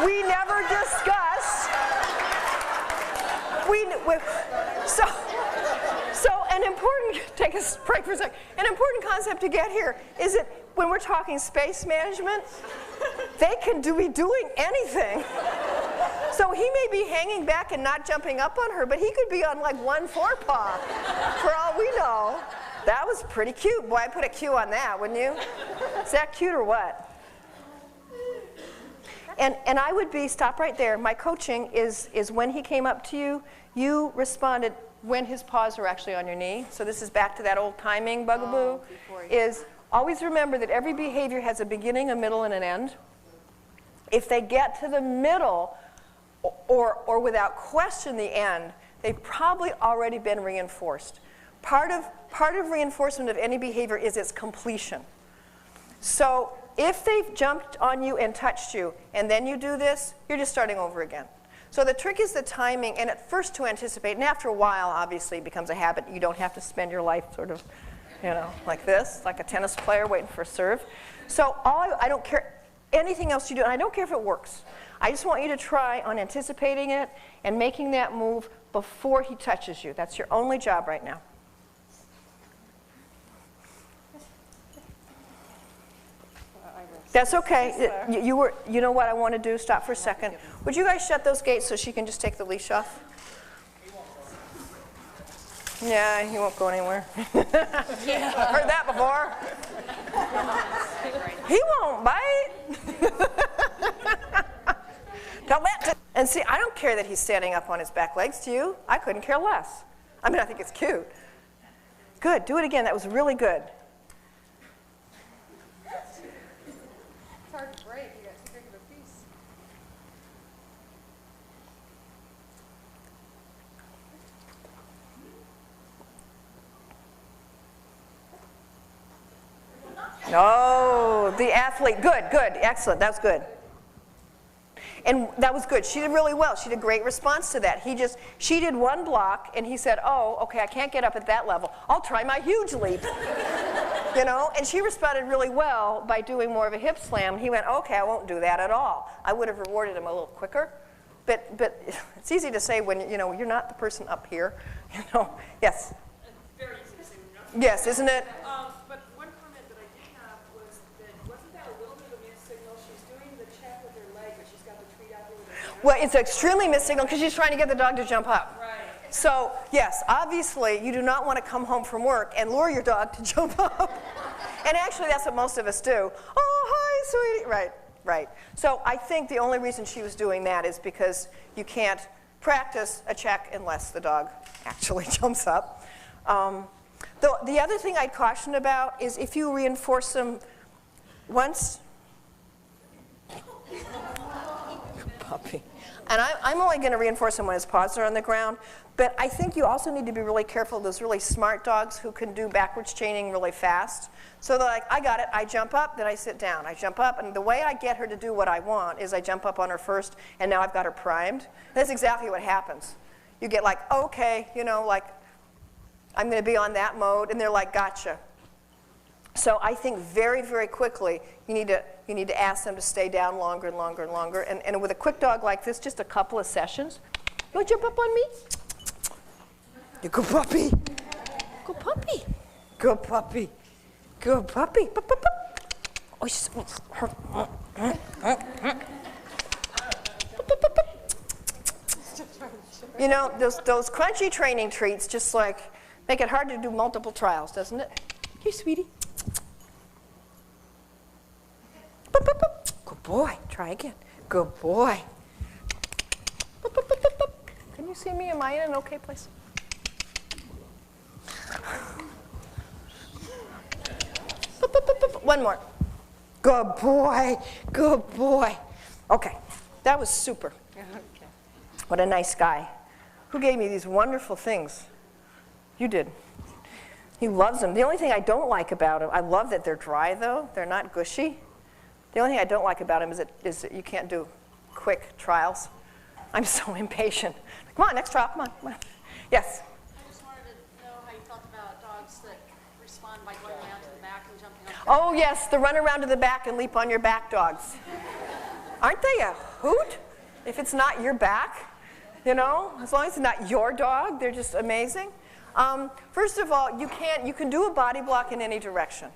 [SPEAKER 1] We never discussed. So an important, take a break for a second. An important concept to get here is that when we're talking space management, they can be doing anything. So he may be hanging back and not jumping up on her, but he could be on like one forepaw, for all we know. That was pretty cute. Boy, I'd put a Q on that, wouldn't you? Is that cute or what? And I would be, stop right there. My coaching is when he came up to you, you responded when his paws are actually on your knee. So this is back to that old timing bugaboo. Is always remember that every behavior has a beginning, a middle, and an end. If they get to the middle, or without question the end, they've probably already been reinforced. Part of reinforcement of any behavior is its completion. So if they've jumped on you and touched you, and then you do this, you're just starting over again. So the trick is the timing, and at first to anticipate, and after a while, obviously, it becomes a habit. You don't have to spend your life sort of, like this, like a tennis player waiting for a serve. So I don't care anything else you do, and I don't care if it works. I just want you to try on anticipating it and making that move before he touches you. That's your only job right now. That's okay. You know what I want to do? Stop for a second. Would you guys shut those gates so she can just take the leash off? Yeah, he won't go anywhere. Yeah. Heard that before. He won't bite. And see, I don't care that he's standing up on his back legs. To you, I couldn't care less. I mean, I think it's cute. Good. Do it again. That was really good.
[SPEAKER 4] It's hard to break. You got too big of a piece. Oh, the athlete. Good, good, excellent. That's good.
[SPEAKER 1] And that was good. She did really well. She did a great response to that. She did one block, and he said, oh, okay, I can't get up at that level. I'll try my huge leap. You know, and she responded really well by doing more of a hip slam. He went, okay, I won't do that at all. I would have rewarded him a little quicker. But it's easy to say when, you know, you're not the person up here. You know, yes?
[SPEAKER 5] It's very easy to say when you're not.
[SPEAKER 1] Yes, isn't it?
[SPEAKER 5] But one comment that I did have was that wasn't that a little bit of a missed signal? She's doing the check with her leg, but she's got the treat out there with her hand.
[SPEAKER 1] Well, it's extremely missed signal because she's trying to get the dog to jump up.
[SPEAKER 5] Right.
[SPEAKER 1] So, yes, obviously, you do not want to come home from work and lure your dog to jump up. And actually, that's what most of us do. Oh, hi, sweetie. Right, right. So I think the only reason she was doing that is because you can't practice a check unless the dog actually jumps up. The other thing I'd caution about is if you reinforce them once. Puppy. And I'm only going to reinforce him when his paws are on the ground. But I think you also need to be really careful of those really smart dogs who can do backwards chaining really fast. So they're like, I got it. I jump up, then I sit down. I jump up. And the way I get her to do what I want is I jump up on her first, and now I've got her primed. That's exactly what happens. You get like, okay, you know, like, I'm going to be on that mode. And they're like, gotcha. So I think very, very quickly, you need to ask them to stay down longer and longer and longer. And with a quick dog like this, just a couple of sessions. You want to jump up on me? You go puppy. Go puppy. Go puppy. Go puppy. Pup, pup, pup. Oh, she's, you know, those crunchy training treats just like make it hard to do multiple trials, doesn't it? Here, sweetie. Good boy. Try again. Good boy. Can you see me? Am I in an okay place? One more. Good boy. Good boy. Okay. That was super. What a nice guy. Who gave me these wonderful things? You did. He loves them. The only thing I don't like about them, I love that they're dry, though. They're not gushy. The only thing I don't like about them is that you can't do quick trials. I'm so impatient. Come on, next trial. Come on, come on. Yes?
[SPEAKER 2] I just wanted to know how you felt about dogs that respond by going around to the back and jumping on.
[SPEAKER 1] Oh, yes, the run around to the back and leap on your back dogs. Aren't they a hoot? If it's not your back, you know, as long as it's not your dog, they're just amazing. First of all, you can do a body block in any direction.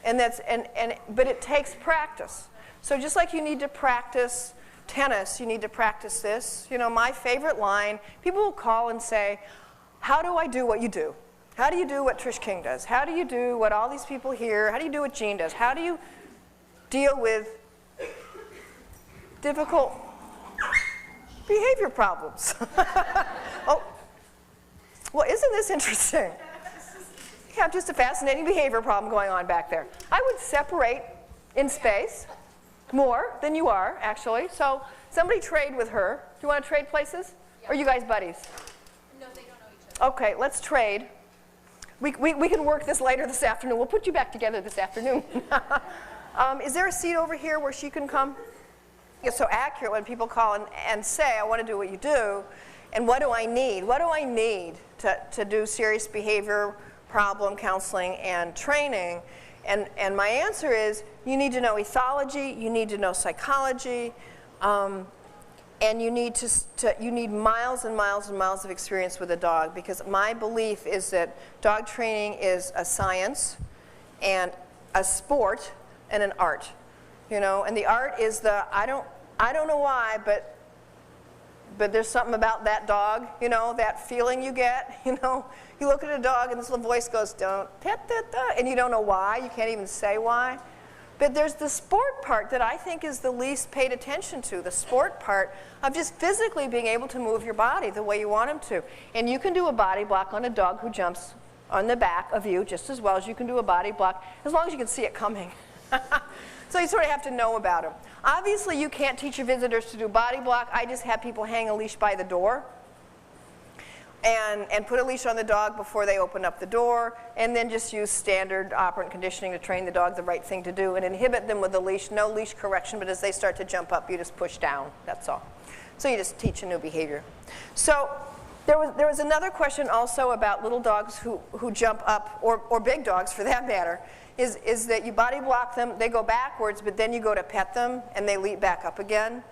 [SPEAKER 1] But it takes practice. So just like you need to practice tennis, you need to practice this. You know, my favorite line, people will call and say, how do I do what you do? How do you do what Trish King does? How do you do what all these people here? How do you do what Jean does? How do you deal with difficult behavior problems? Oh, well, isn't this interesting? You have just a fascinating behavior problem going on back there. I would separate in space more than you are, actually. So somebody trade with her. Do you want to trade places? Or are you guys buddies?
[SPEAKER 2] No, they don't know each other.
[SPEAKER 1] Okay, let's trade. We can work this later this afternoon. We'll put you back together this afternoon. Is there a seat over here where she can come? It's so accurate when people call and say, I want to do what you do, and what do I need? What do I need to do serious behavior problem counseling and training? And my answer is, you need to know ethology, you need to know psychology, and you need miles and miles and miles of experience with a dog, because my belief is that dog training is a science and a sport and an art. You know, and the art is I don't know why, but there's something about that dog, you know, that feeling you get, you know. You look at a dog and this little voice goes, don't, and you don't know why, you can't even say why. But there's the sport part that I think is the least paid attention to, the sport part of just physically being able to move your body the way you want him to. And you can do a body block on a dog who jumps on the back of you just as well as you can do a body block, as long as you can see it coming. So you sort of have to know about them. Obviously, you can't teach your visitors to do body block. I just have people hang a leash by the door. and put a leash on the dog before they open up the door, and then just use standard operant conditioning to train the dog the right thing to do, and inhibit them with a leash. No leash correction, but as they start to jump up, you just push down. That's all. So you just teach a new behavior. So there was another question also about little dogs who jump up, or big dogs for that matter, is that you body block them, they go backwards, but then you go to pet them, and they leap back up again.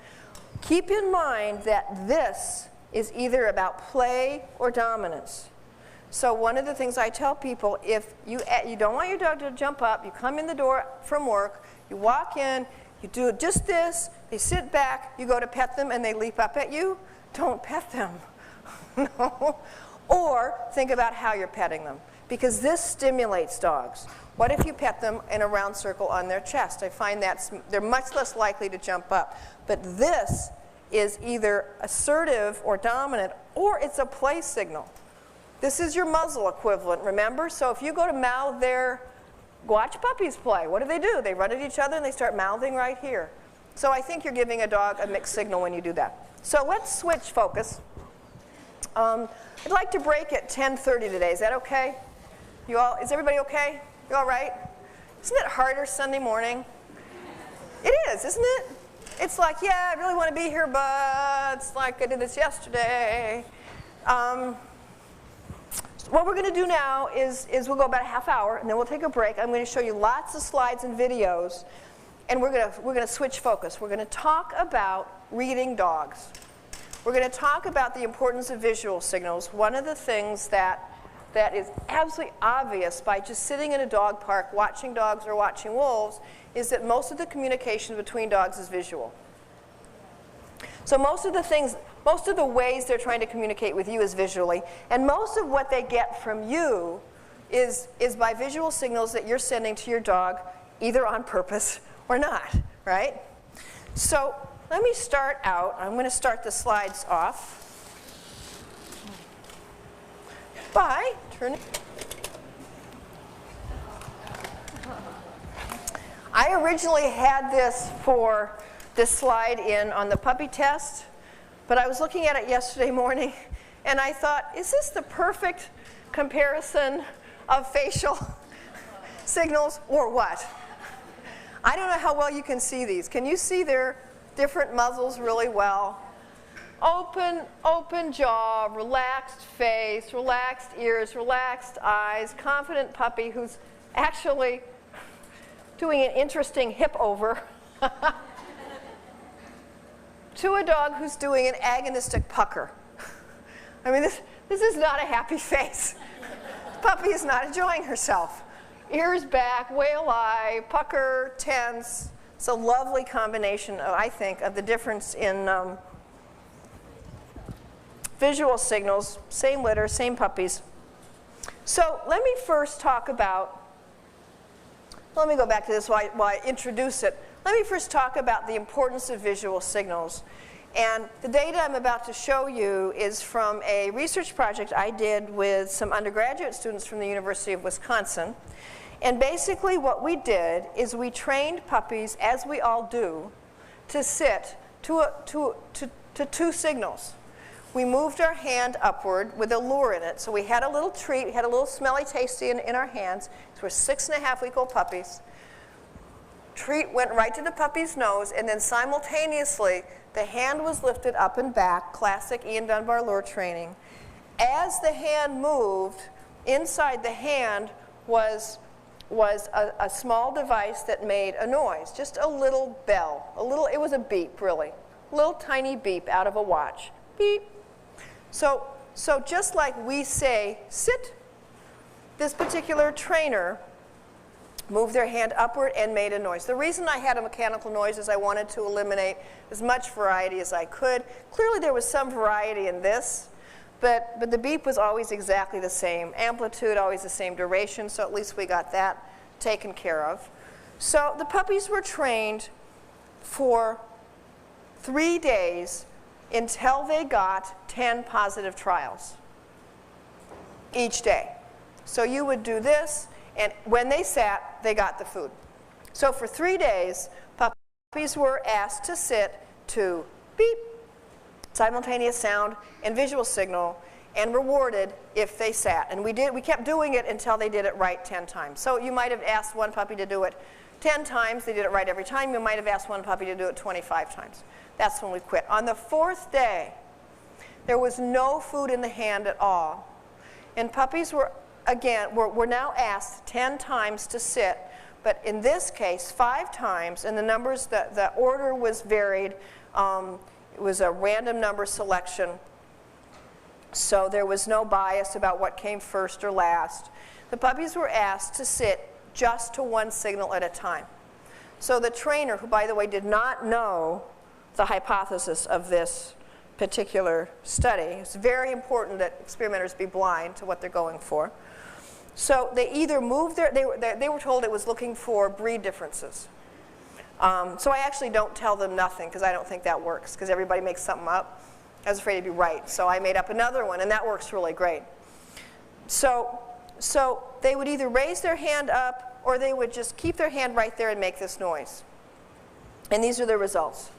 [SPEAKER 1] Keep in mind that this is either about play or dominance. So one of the things I tell people, if you don't want your dog to jump up, you come in the door from work, you walk in, you do just this, they sit back, you go to pet them and they leap up at you, don't pet them. No. Or think about how you're petting them, because this stimulates dogs. What if you pet them in a round circle on their chest? I find that they're much less likely to jump up. But this is either assertive or dominant, or it's a play signal. This is your muzzle equivalent, remember? So if you go to mouth there, watch puppies play. What do? They run at each other and they start mouthing right here. So I think you're giving a dog a mixed signal when you do that. So let's switch focus. I'd like to break at 10:30 today. Is that okay? Is everybody okay? You all right? Isn't it harder Sunday morning? It is, isn't it? It's like, yeah, I really want to be here, but it's like I did this yesterday. What we're going to do now is we'll go about a half hour, and then we'll take a break. I'm going to show you lots of slides and videos, and we're going to switch focus. We're going to talk about reading dogs. We're going to talk about the importance of visual signals. One of the things that is absolutely obvious by just sitting in a dog park watching dogs or watching wolves is that most of the communication between dogs is visual. So most of the ways they're trying to communicate with you is visually, and most of what they get from you is by visual signals that you're sending to your dog, either on purpose or not, right? So let me start out. I'm going to start the slides off by turning. I originally had this slide in on the puppy test, but I was looking at it yesterday morning, and I thought, is this the perfect comparison of facial signals or what? I don't know how well you can see these. Can you see their different muzzles really well? Open jaw, relaxed face, relaxed ears, relaxed eyes, confident puppy who's actually doing an interesting hip over to a dog who's doing an agonistic pucker. I mean, this is not a happy face. The puppy is not enjoying herself. Ears back, whale eye, pucker, tense. It's a lovely combination, I think, of the difference in visual signals, same litter, same puppies. So let me first talk about, let me go back to this while I introduce it. Let me first talk about the importance of visual signals. And the data I'm about to show you is from a research project I did with some undergraduate students from the University of Wisconsin. And basically what we did is we trained puppies, as we all do, to sit to two signals. We moved our hand upward with a lure in it. So we had a little treat, we had a little smelly tasty in our hands. So we're 6.5-week-old puppies. Treat went right to the puppy's nose, and then simultaneously the hand was lifted up and back, classic Ian Dunbar lure training. As the hand moved, inside the hand was a small device that made a noise, just a little bell, it was a beep really, a little tiny beep out of a watch, beep. So just like we say, sit, this particular trainer moved their hand upward and made a noise. The reason I had a mechanical noise is I wanted to eliminate as much variety as I could. Clearly there was some variety in this, but the beep was always exactly the same. Amplitude, always the same duration, so at least we got that taken care of. So the puppies were trained for 3 days until they got 10 positive trials each day. So you would do this, and when they sat, they got the food. So for 3 days, puppies were asked to sit to beep, simultaneous sound and visual signal, and rewarded if they sat. And we kept doing it until they did it right 10 times. So you might have asked one puppy to do it 10 times. They did it right every time. You might have asked one puppy to do it 25 times. That's when we quit. On the 4th day, there was no food in the hand at all. And puppies were now asked 10 times to sit. But in this case, 5 times, and the numbers, the order was varied. It was a random number selection. So there was no bias about what came first or last. The puppies were asked to sit just to one signal at a time. So the trainer, who by the way did not know the hypothesis of this particular study, it's very important that experimenters be blind to what they're going for. So they either moved they were told it was looking for breed differences. So I actually don't tell them nothing because I don't think that works because everybody makes something up. I was afraid to be right, so I made up another one, and that works really great. So they would either raise their hand up or they would just keep their hand right there and make this noise. And these are the results.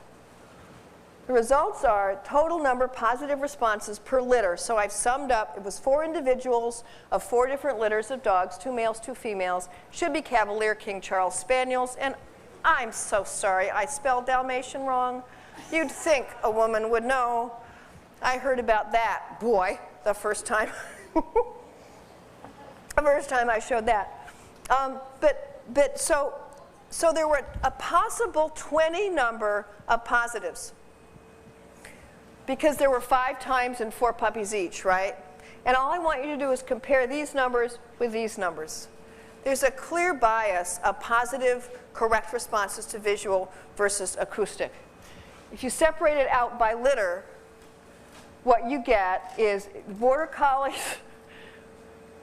[SPEAKER 1] The results are total number positive responses per litter. So I've summed up, it was 4 individuals of 4 different litters of dogs, 2 males, 2 females, should be Cavalier King Charles Spaniels, and I'm so sorry, I spelled Dalmatian wrong. You'd think a woman would know. I heard about that, boy, the first time. The first time I showed that. So there were a possible 20 number of positives because there were 5 times and 4 puppies each, right? And all I want you to do is compare these numbers with these numbers. There's a clear bias of positive, correct responses to visual versus acoustic. If you separate it out by litter, what you get is border collies,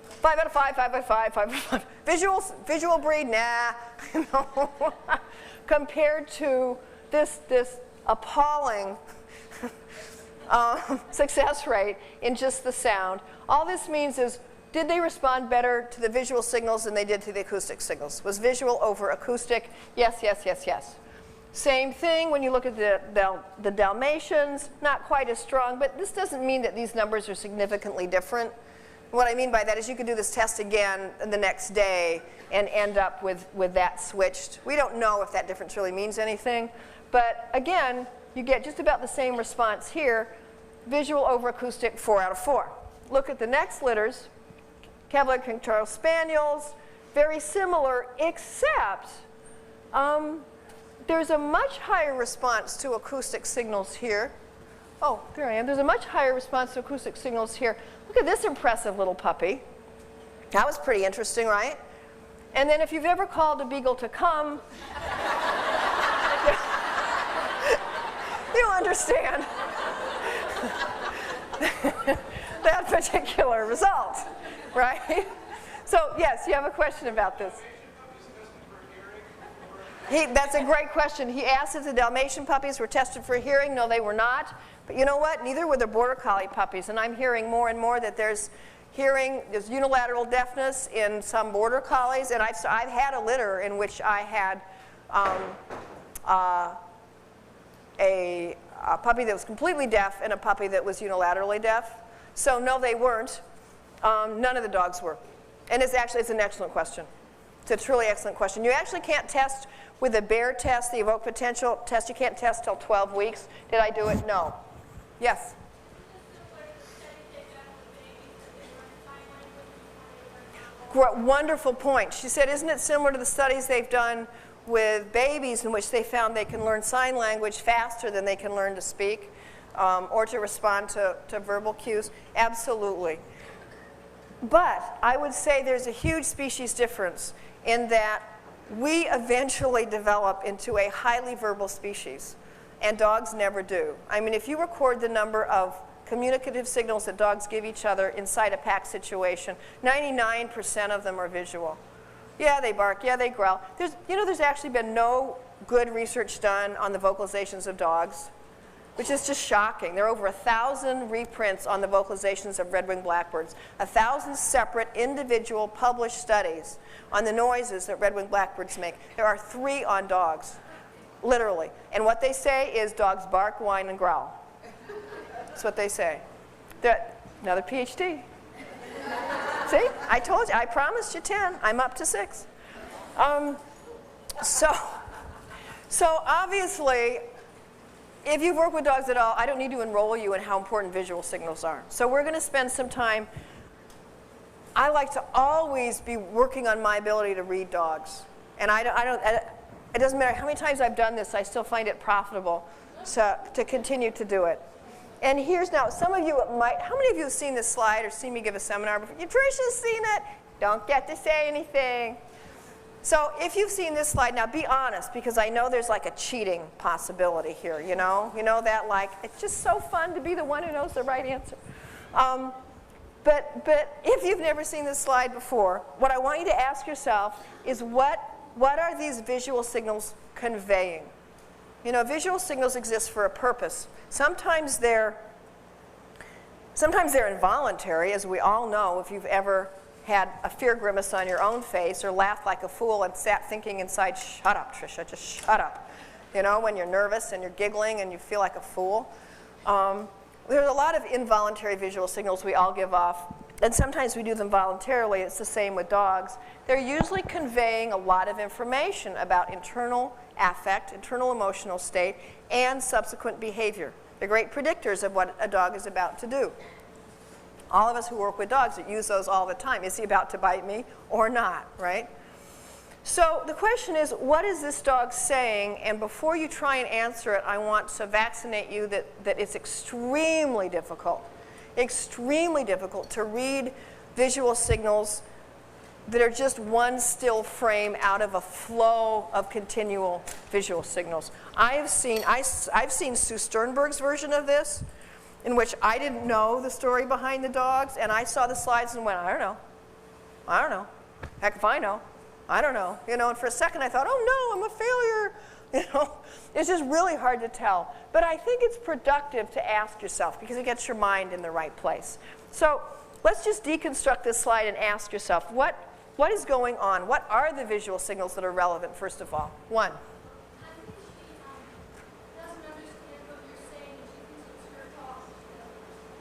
[SPEAKER 1] 5 out of 5, 5 out of 5, 5 out of 5. Visual breed, nah. Compared to this appalling success rate in just the sound. All this means is, did they respond better to the visual signals than they did to the acoustic signals? Was visual over acoustic? Yes, yes, yes, yes. Same thing when you look at the Dalmatians, not quite as strong, but this doesn't mean that these numbers are significantly different. What I mean by that is you could do this test again the next day and end up with that switched. We don't know if that difference really means anything, but again, you get just about the same response here, visual over acoustic, 4 out of 4. Look at the next litters, Cavalier King Charles Spaniels, very similar, except there's a much higher response to acoustic signals here. Oh, there I am. There's a much higher response to acoustic signals here. Look at this impressive little puppy. That was pretty interesting, right? And then if you've ever called a beagle to come, you understand that particular result, right? So yes, you have a question about this. That's a great question. He asked if the Dalmatian puppies were tested for hearing. No, they were not. But you know what? Neither were the Border Collie puppies. And I'm hearing more and more that there's unilateral deafness in some Border Collies. And I've had a litter in which I had a puppy that was completely deaf and a puppy that was unilaterally deaf. So no, they weren't. None of the dogs were. And it's an excellent question. It's a truly excellent question. You actually can't test with a bear test, the evoked potential test. You can't test till 12 weeks. Did I do it? No. Yes? Wonderful point. She said, isn't it similar to the studies they've done with babies in which they found they can learn sign language faster than they can learn to speak or to respond to verbal cues? Absolutely. But I would say there's a huge species difference in that we eventually develop into a highly verbal species, and dogs never do. I mean, if you record the number of communicative signals that dogs give each other inside a pack situation, 99% of them are visual. Yeah, they bark. Yeah, they growl. There's actually been no good research done on the vocalizations of dogs, which is just shocking. There are over 1,000 reprints on the vocalizations of red-winged blackbirds, 1,000 separate individual published studies on the noises that red-winged blackbirds make. There are 3 on dogs, literally. And what they say is dogs bark, whine, and growl. That's what they say. Another PhD. See, I told you, I promised you 10. I'm up to 6. So obviously, if you've worked with dogs at all, I don't need to enroll you in how important visual signals are. So we're going to spend some time. I like to always be working on my ability to read dogs. And it doesn't matter how many times I've done this, I still find it profitable to continue to do it. And here's now, some of you might, how many of you have seen this slide or seen me give a seminar before? Tricia's seen it. Don't get to say anything. So if you've seen this slide, now be honest, because I know there's like a cheating possibility here, you know? You know that, like, it's just so fun to be the one who knows the right answer. But if you've never seen this slide before, what I want you to ask yourself is what are these visual signals conveying? You know, visual signals exist for a purpose. Sometimes they're involuntary, as we all know, if you've ever had a fear grimace on your own face or laughed like a fool and sat thinking inside, shut up, Tricia, just shut up. You know, when you're nervous and you're giggling and you feel like a fool. There's a lot of involuntary visual signals we all give off, and sometimes we do them voluntarily. It's the same with dogs. They're usually conveying a lot of information about internal affect, internal emotional state, and subsequent behavior. They're great predictors of what a dog is about to do. All of us who work with dogs use those all the time. Is he about to bite me or not, right? So the question is, what is this dog saying? And before you try and answer it, I want to vaccinate you that it's extremely difficult to read visual signals that are just one still frame out of a flow of continual visual signals. I've seen Sue Sternberg's version of this, in which I didn't know the story behind the dogs, and I saw the slides and went, I don't know. Heck if I know. I don't know. You know, and for a second I thought, oh no, I'm a failure. You know, it's just really hard to tell. But I think it's productive to ask yourself because it gets your mind in the right place. So let's just deconstruct this slide and ask yourself, what is going on? What are the visual signals that are relevant, first of all? One.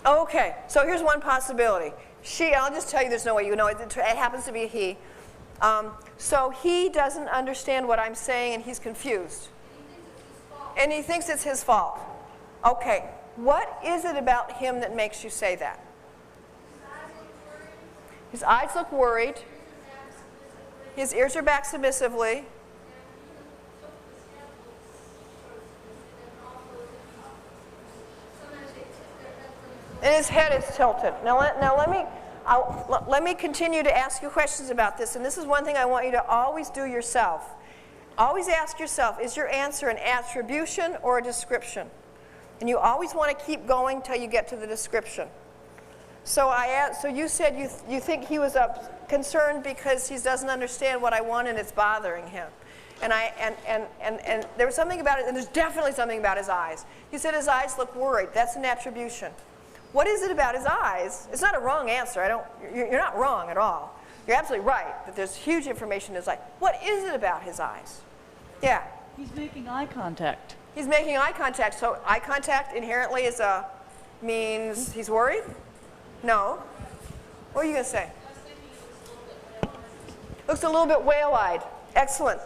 [SPEAKER 1] Okay, so here's one possibility. I'll just tell you there's no way you know it. It happens to be a he. So he doesn't understand what I'm saying and he's confused. And he thinks it's his fault. Okay, what is it about him that makes you say that? His eyes look worried. His ears are back submissively. And his head is tilted. Now let me continue to ask you questions about this. And this is one thing I want you to always do yourself. Always ask yourself, is your answer an attribution or a description? And you always want to keep going till you get to the description. So you said you think he was concerned because he doesn't understand what I want and it's bothering him. And there was something about it, and there's definitely something about his eyes. You said his eyes look worried. That's an attribution. What is it about his eyes? It's not a wrong answer. You're not wrong at all. You're absolutely right that there's huge information in his eye. What is it about his eyes? Yeah?
[SPEAKER 6] He's making eye contact.
[SPEAKER 1] He's making eye contact. So eye contact inherently means he's worried? No. What are you going to say? Looks a little bit whale-eyed. Excellent.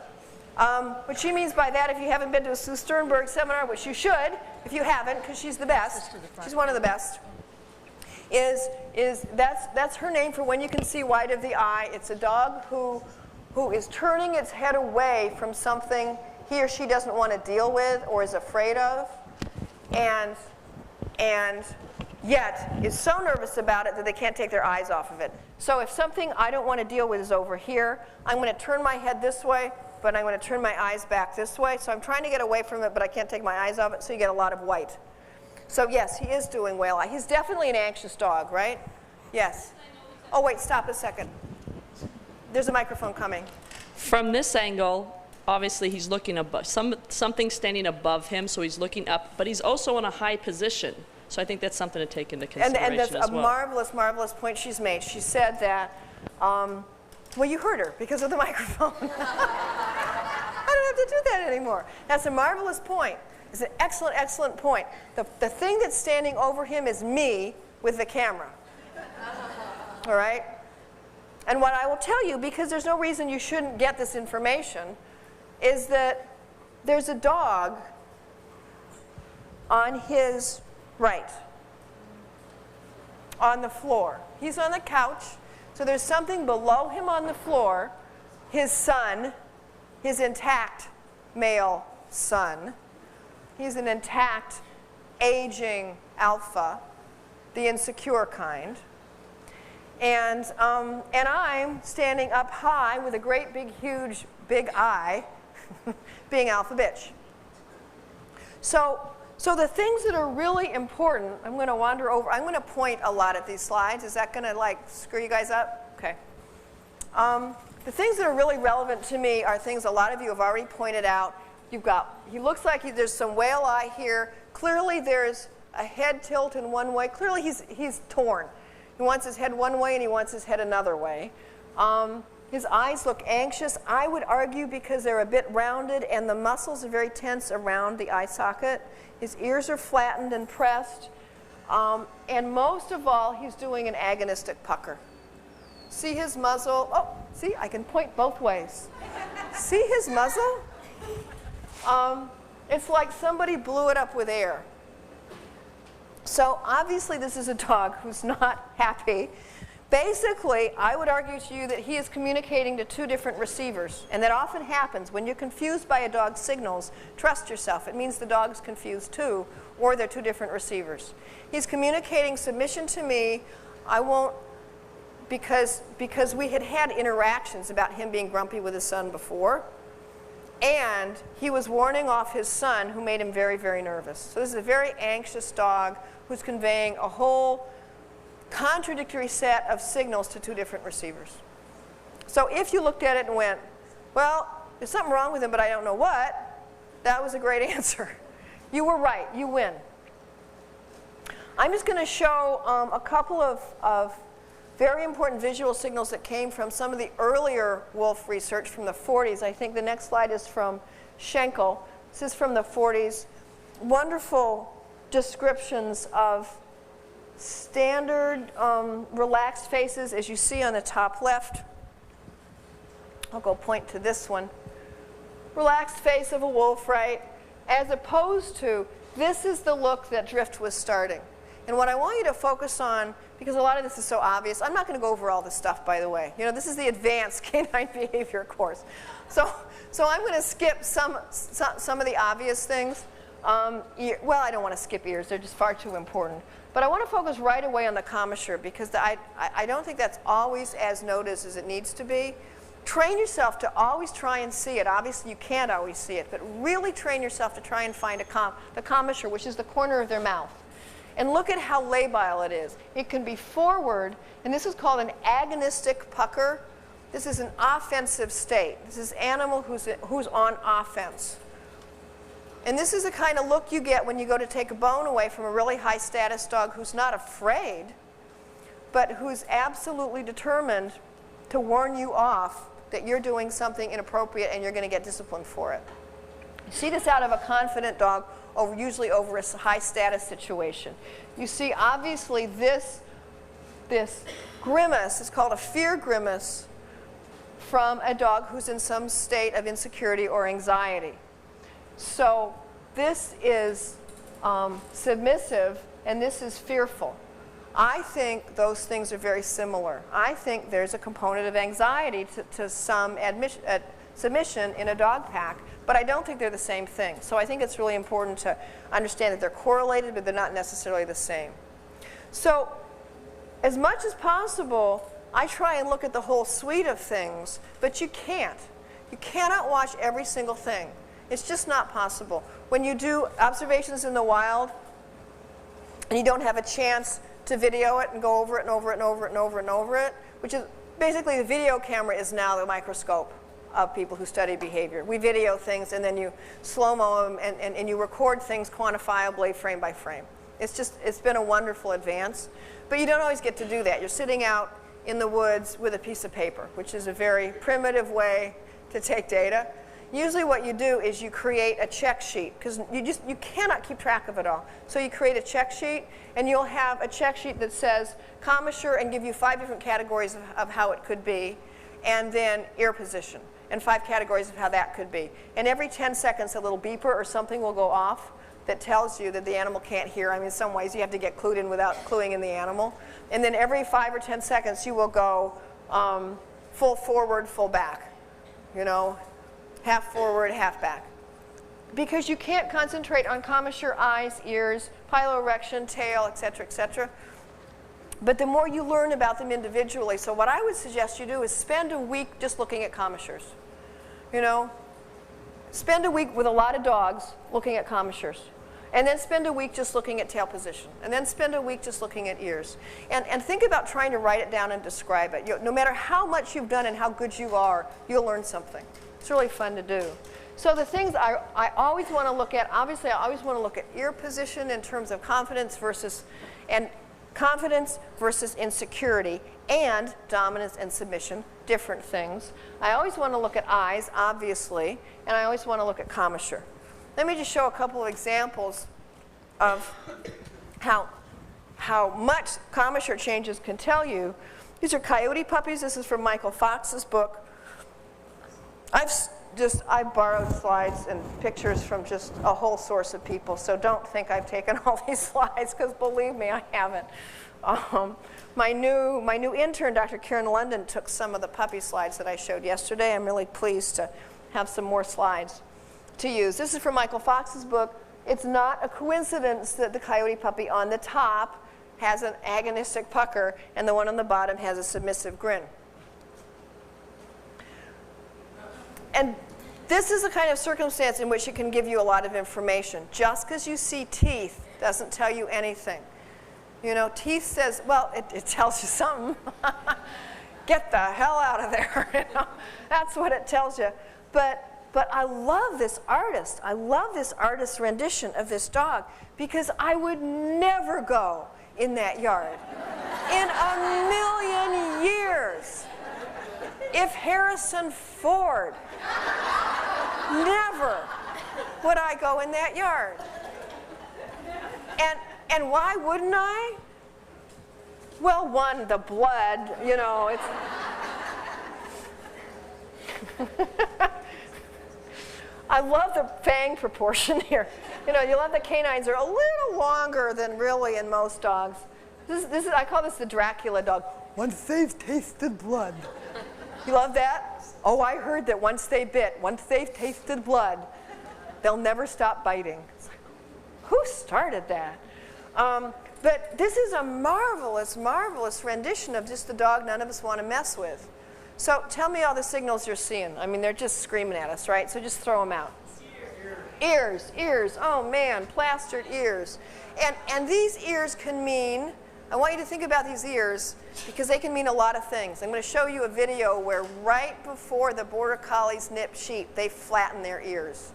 [SPEAKER 1] What she means by that, if you haven't been to a Sue Sternberg seminar, which you should, if you haven't, because she's the best, she's one of the best, that's her name for when you can see wide of the eye. It's a dog who is turning its head away from something he or she doesn't want to deal with or is afraid of, and yet is so nervous about it that they can't take their eyes off of it. So if something I don't want to deal with is over here, I'm going to turn my head this way, but I'm going to turn my eyes back this way. So I'm trying to get away from it, but I can't take my eyes off it, so you get a lot of white. So yes, he is doing whale eye. He's definitely an anxious dog, right? Yes. Oh, wait, stop a second. There's a microphone coming.
[SPEAKER 7] From this angle, obviously he's looking above, something standing above him, so he's looking up, but he's also in a high position. So I think that's something to take into consideration
[SPEAKER 1] and that's
[SPEAKER 7] as well.
[SPEAKER 1] a marvelous, marvelous point she's made. She said that, well, you heard her because of the microphone. I don't have to do that anymore. That's a marvelous point. It's an excellent, excellent point. The thing that's standing over him is me with the camera. all right? And what I will tell you, because there's no reason you shouldn't get this information, is that there's a dog on his right, on the floor. He's on the couch, so there's something below him on the floor, his son, his intact male son. He's an intact, aging alpha, the insecure kind. And I'm standing up high with a great big, huge, big eye, being alpha bitch. So the things that are really important, I'm going to wander over. I'm going to point a lot at these slides. Is that going to like screw you guys up? Okay. The things that are really relevant to me are things a lot of you have already pointed out. You've got, he looks like there's some whale eye here. Clearly there's a head tilt in one way. Clearly he's torn. He wants his head one way and he wants his head another way. His eyes look anxious, I would argue, because they're a bit rounded and the muscles are very tense around the eye socket. His ears are flattened and pressed. And most of all, he's doing an agonistic pucker. See his muzzle? Oh, see, I can point both ways. See his muzzle? It's like somebody blew it up with air. So obviously this is a dog who's not happy. Basically, I would argue to you that he is communicating to two different receivers, and that often happens. When you're confused by a dog's signals, trust yourself. It means the dog's confused too, or they're two different receivers. He's communicating submission to me. I won't, because we had interactions about him being grumpy with his son before, and he was warning off his son, who made him very, very nervous. So this is a very anxious dog who's conveying a whole contradictory set of signals to two different receivers. So if you looked at it and went, well, there's something wrong with him, but I don't know what, that was a great answer. You were right. You win. I'm just going to show a couple of very important visual signals that came from some of the earlier wolf research from the 40s. I think the next slide is from Schenkel. This is from the 40s. Wonderful descriptions of standard relaxed faces, as you see on the top left. I'll go point to this one. Relaxed face of a wolf, right? As opposed to, this is the look that Drift was starting. And what I want you to focus on, because a lot of this is so obvious, I'm not going to go over all this stuff, by the way. You know, this is the advanced canine behavior course. So I'm going to skip some of the obvious things. Well, I don't want to skip ears. They're just far too important. But I want to focus right away on the commissure, because I don't think that's always as noticed as it needs to be. Train yourself to always try and see it. Obviously, you can't always see it, but really train yourself to try and find the commissure, which is the corner of their mouth. And look at how labile it is. It can be forward, and this is called an agonistic pucker. This is an offensive state. This is an animal who's on offense. And this is the kind of look you get when you go to take a bone away from a really high status dog who's not afraid, but who's absolutely determined to warn you off that you're doing something inappropriate and you're going to get disciplined for it. You see this out of a confident dog, usually over a high status situation. You see obviously this grimace is called a fear grimace from a dog who's in some state of insecurity or anxiety. So this is submissive and this is fearful. I think those things are very similar. I think there's a component of anxiety to some submission in a dog pack, but I don't think they're the same thing. So I think it's really important to understand that they're correlated, but they're not necessarily the same. So as much as possible, I try and look at the whole suite of things, but you can't. You cannot watch every single thing. It's just not possible. When you do observations in the wild and you don't have a chance to video it and go over it and over it and over it and over it and over it, which is basically the video camera is now the microscope of people who study behavior. We video things and then you slow-mo them and you record things quantifiably frame by frame. It's been a wonderful advance, but you don't always get to do that. You're sitting out in the woods with a piece of paper, which is a very primitive way to take data. Usually what you do is you create a check sheet, because you cannot keep track of it all. So you create a check sheet, and you'll have a check sheet that says commissure and give you 5 different categories of how it could be, and then ear position, and 5 categories of how that could be. And every 10 seconds a little beeper or something will go off that tells you that the animal can't hear. I mean, in some ways you have to get clued in without cluing in the animal. And then every 5 or 10 seconds you will go full forward, full back. You know, half forward, half back. Because you can't concentrate on commissure, eyes, ears, piloerection, tail, etc., etc. But the more you learn about them individually, so what I would suggest you do is spend a week just looking at commissures. You know, spend a week with a lot of dogs looking at commissures. And then spend a week just looking at tail position. And then spend a week just looking at ears. And think about trying to write it down and describe it. No matter how much you've done and how good you are, you'll learn something. It's really fun to do. So the things I always want to look at, obviously I always want to look at ear position in terms of confidence versus insecurity, and dominance and submission, different things. I always want to look at eyes, obviously, and I always want to look at commissure. Let me just show a couple of examples of how much commissure changes can tell you. These are coyote puppies. This is from Michael Fox's book. I borrowed slides and pictures from just a whole source of people, so don't think I've taken all these slides, because believe me, I haven't. My new intern, Dr. Karen London, took some of the puppy slides that I showed yesterday. I'm really pleased to have some more slides to use. This is from Michael Fox's book. It's not a coincidence that the coyote puppy on the top has an agonistic pucker and the one on the bottom has a submissive grin. And this is the kind of circumstance in which it can give you a lot of information. Just because you see teeth doesn't tell you anything. You know, teeth says, well, it tells you something. Get the hell out of there. You know? That's what it tells you. But I love this artist. I love this artist's rendition of this dog, because I would never go in that yard in a million years. If Harrison Ford, never would I go in that yard. And why wouldn't I? Well, one, the blood, you know, it's... I love the fang proportion here. You know, you love the canines are a little longer than really in most dogs. This is, I call this the Dracula dog. Once they've tasted blood. You love that? Oh, I heard that once they bit, once they've tasted blood, they'll never stop biting. It's like, who started that? But this is a marvelous, marvelous rendition of just the dog none of us want to mess with. So tell me all the signals you're seeing. I mean, they're just screaming at us, right? So just throw them out. Ears, ears. Oh, man, plastered ears. And these ears can mean, I want you to think about these ears, because they can mean a lot of things. I'm going to show you a video where right before the Border Collies nip sheep, they flatten their ears.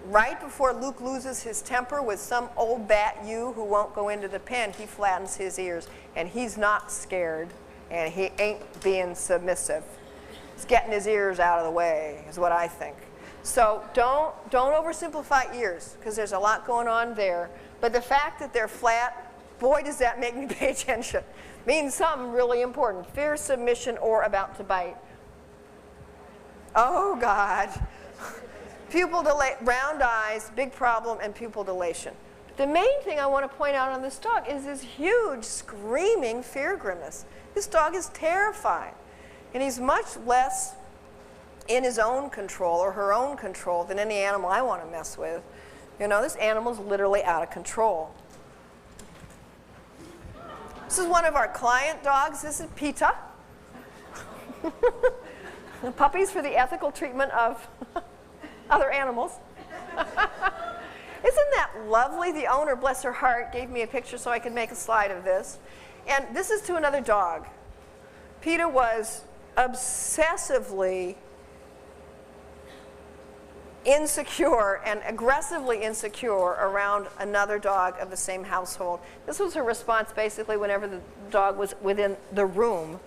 [SPEAKER 1] Right before Luke loses his temper with some old bat ewe who won't go into the pen, he flattens his ears. And he's not scared. And he ain't being submissive. He's getting his ears out of the way, is what I think. So don't oversimplify ears, because there's a lot going on there. But the fact that they're flat, boy, does that make me pay attention. Means something really important. Fear, submission, or about to bite. Oh, God. Pupil dilation, round eyes, big problem, and pupil dilation. The main thing I want to point out on this dog is this huge, screaming fear grimace. This dog is terrified, and he's much less in his own control or her own control than any animal I want to mess with. You know, this animal's literally out of control. This is one of our client dogs. This is Pt4. Puppies for the ethical treatment of other animals. Isn't that lovely? The owner, bless her heart, gave me a picture so I could make a slide of this. And this is to another dog. Pt4 was obsessively insecure and aggressively insecure around another dog of the same household. This was her response basically whenever the dog was within the room.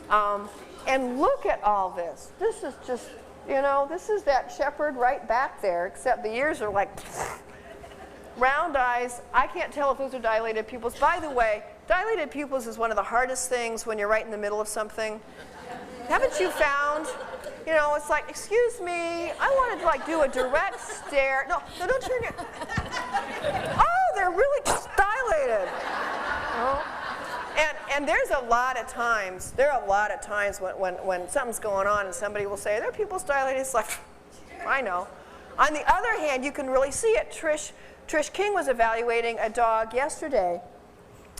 [SPEAKER 1] And look at all this. This is just You know, this is that shepherd right back there, except the ears are like round eyes. I can't tell if those are dilated pupils. By the way, dilated pupils is one of the hardest things when you're right in the middle of something. Haven't you found? You know, it's like, excuse me, I wanted to like do a direct stare. No, don't turn your. Oh, they're really dilated. Oh. And there's a lot of times, when something's going on and somebody will say, their pupils dilated. It's like, I know. On the other hand, you can really see it. Trish King was evaluating a dog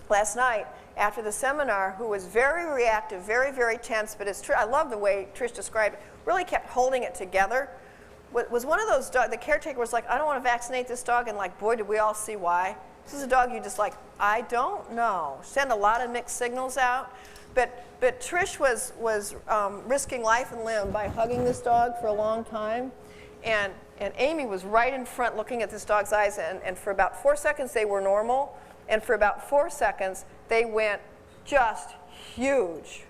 [SPEAKER 1] last night after the seminar, who was very reactive, very, very tense, but I love the way Trish described it, really kept holding it together. Was one of those dogs, the caretaker was like, I don't want to vaccinate this dog, and like, boy, did we all see why. This is a dog you just like, I don't know. Send a lot of mixed signals out. But Trish was risking life and limb by hugging this dog for a long time. And Amy was right in front looking at this dog's eyes, and for about 4 seconds they were normal, and for about 4 seconds they went just huge.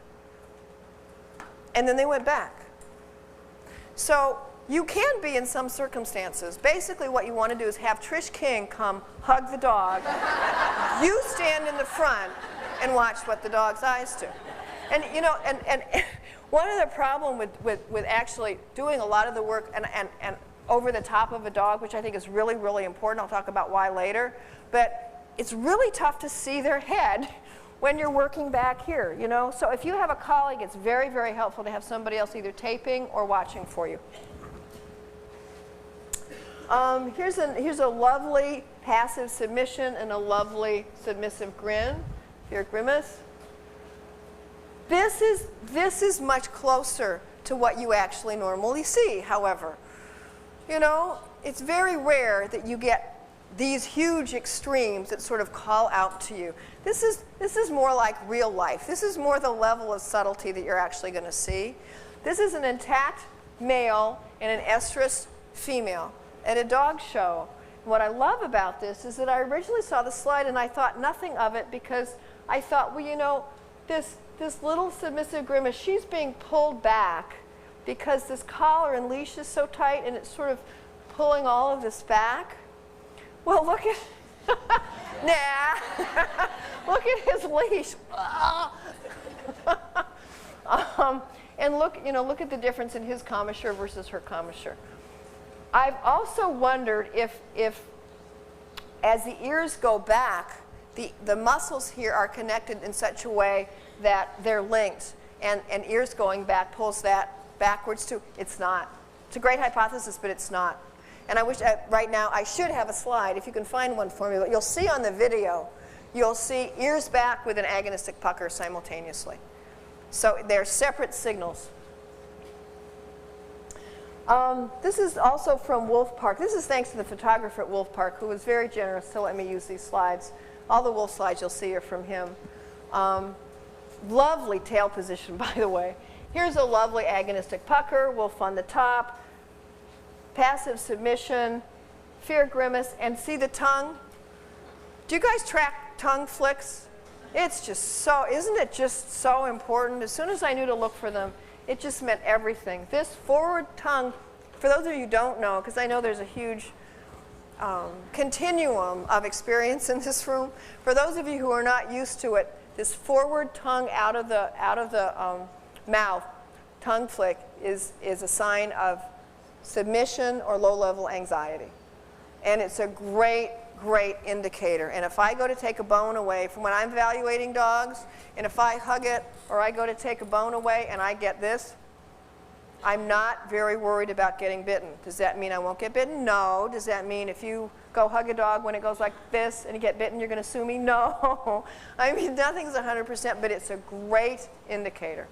[SPEAKER 1] And then they went back. So you can be in some circumstances. Basically what you want to do is have Trish King come hug the dog. You stand in the front and watch what the dog's eyes do. And you know, and one of the problem with actually doing a lot of the work and over the top of a dog, which I think is really, really important, I'll talk about why later, but it's really tough to see their head when you're working back here, you know? So if you have a colleague, it's very, very helpful to have somebody else either taping or watching for you. Here's a lovely passive submission and a lovely submissive grin. Your grimace. This is much closer to what you actually normally see, however. You know, it's very rare that you get these huge extremes that sort of call out to you. This is more like real life. This is more the level of subtlety that you're actually going to see. This is an intact male and an estrus female at a dog show. What I love about this is that I originally saw the slide and I thought nothing of it because I thought, well, you know, this little submissive grimace, she's being pulled back because this collar and leash is so tight and it's sort of pulling all of this back. Well, look at, look at his leash. And look at the difference in his commissure versus her commissure. I've also wondered if as the ears go back, the muscles here are connected in such a way that they're linked, and ears going back pulls that backwards too. It's not. It's a great hypothesis, but it's not. And I wish right now I should have a slide, if you can find one for me, but you'll see on the video, you'll see ears back with an agonistic pucker simultaneously. So they're separate signals. This is also from Wolf Park. This is thanks to the photographer at Wolf Park, who was very generous to let me use these slides. All the wolf slides you'll see are from him. Lovely tail position, by the way. Here's a lovely agonistic pucker, wolf on the top, passive submission, fear grimace, and see the tongue? Do you guys track tongue flicks? It's just so, isn't it just so important? As soon as I knew to look for them, it just meant everything. This forward tongue, for those of you who don't know, because I know there's a huge continuum of experience in this room, for those of you who are not used to it, this forward tongue out of the mouth, tongue flick, is a sign of submission or low-level anxiety. And it's a great, great indicator. And if I go to take a bone away from when I'm evaluating dogs, and if I hug it or I go to take a bone away and I get this, I'm not very worried about getting bitten. Does that mean I won't get bitten? No. Does that mean if you go hug a dog when it goes like this and you get bitten, you're going to sue me? No. I mean, nothing's 100%, but it's a great indicator.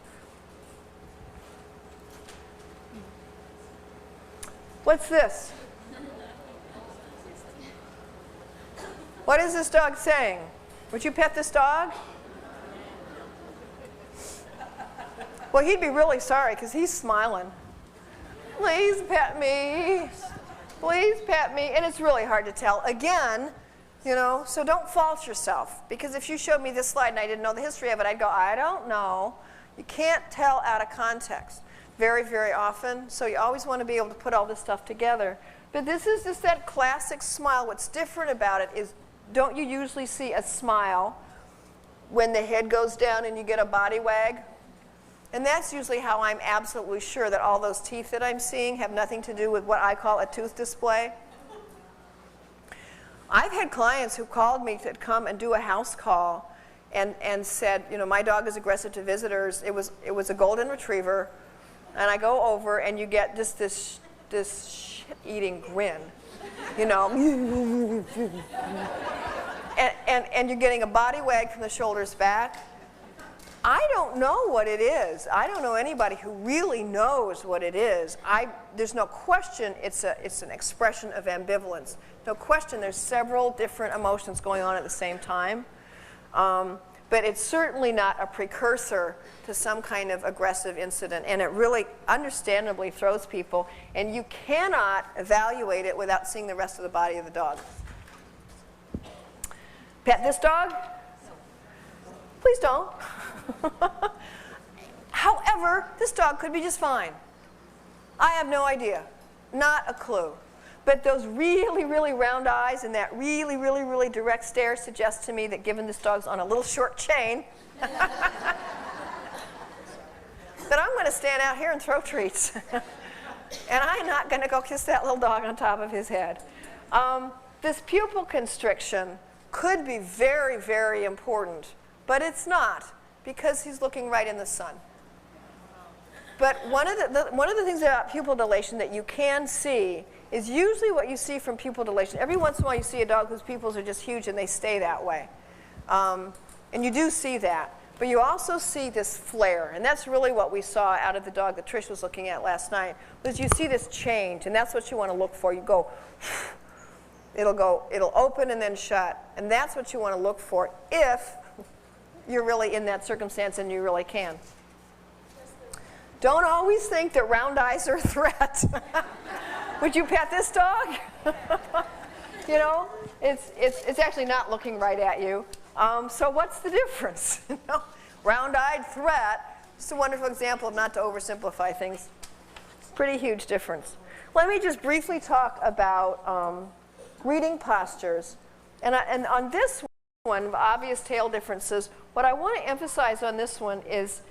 [SPEAKER 1] What's this? What is this dog saying? Would you pet this dog? Well, he'd be really sorry because he's smiling. Please pet me. Please pet me. And it's really hard to tell. Again, you know, so don't fault yourself. Because if you showed me this slide and I didn't know the history of it, I'd go, I don't know. You can't tell out of context. very, very often. So you always want to be able to put all this stuff together. But this is just that classic smile. What's different about it is, don't you usually see a smile when the head goes down and you get a body wag? And that's usually how I'm absolutely sure that all those teeth that I'm seeing have nothing to do with what I call a tooth display. I've had clients who called me to come and do a house call and said, you know, my dog is aggressive to visitors. It was a golden retriever, and I go over and you get just this shit-eating grin, you know, and you're getting a body wag from the shoulders back. I don't know what it is. I don't know anybody who really knows what it is. There's no question it's an expression of ambivalence. No question there's several different emotions going on at the same time. But it's certainly not a precursor to some kind of aggressive incident. And it really understandably throws people. And you cannot evaluate it without seeing the rest of the body of the dog. Pet this dog? Please don't. However, this dog could be just fine. I have no idea. Not a clue. But those really, really round eyes and that really, really, really direct stare suggest to me that given this dog's on a little short chain, that I'm going to stand out here and throw treats. And I'm not going to go kiss that little dog on top of his head. This pupil constriction could be very, very important, but it's not, because he's looking right in the sun. But one of the things about pupil dilation that you can see is usually what you see from pupil dilation. Every once in a while you see a dog whose pupils are just huge and they stay that way. And you do see that. But you also see this flare. And that's really what we saw out of the dog that Trish was looking at last night, was you see this change. And that's what you want to look for. You go, it'll open and then shut. And that's what you want to look for if you're really in that circumstance and you really can. Don't always think that round eyes are a threat. Would you pet this dog? You know, it's actually not looking right at you. So what's the difference? You know, round-eyed threat. It's a wonderful example of not to oversimplify things. Pretty huge difference. Let me just briefly talk about reading postures. And on this one, obvious tail differences, what I want to emphasize on this one is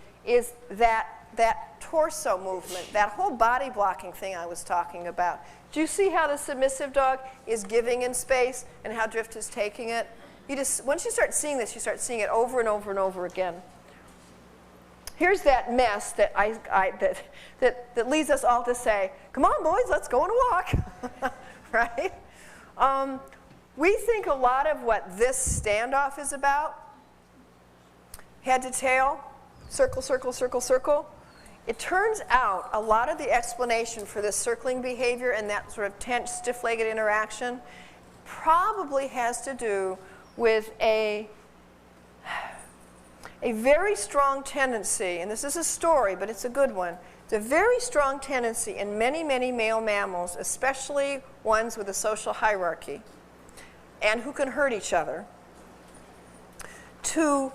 [SPEAKER 1] that torso movement, that whole body blocking thing I was talking about. Do you see how the submissive dog is giving in space and how Drift is taking it? Once you start seeing this, you start seeing it over and over and over again. Here's that mess that that leads us all to say, come on boys, let's go on a walk, right? We think a lot of what this standoff is about, head to tail, circle, circle, circle, circle. It turns out a lot of the explanation for this circling behavior and that sort of tense, stiff-legged interaction probably has to do with a very strong tendency, and this is a story, but it's a good one. It's a very strong tendency in many, many male mammals, especially ones with a social hierarchy, and who can hurt each other, to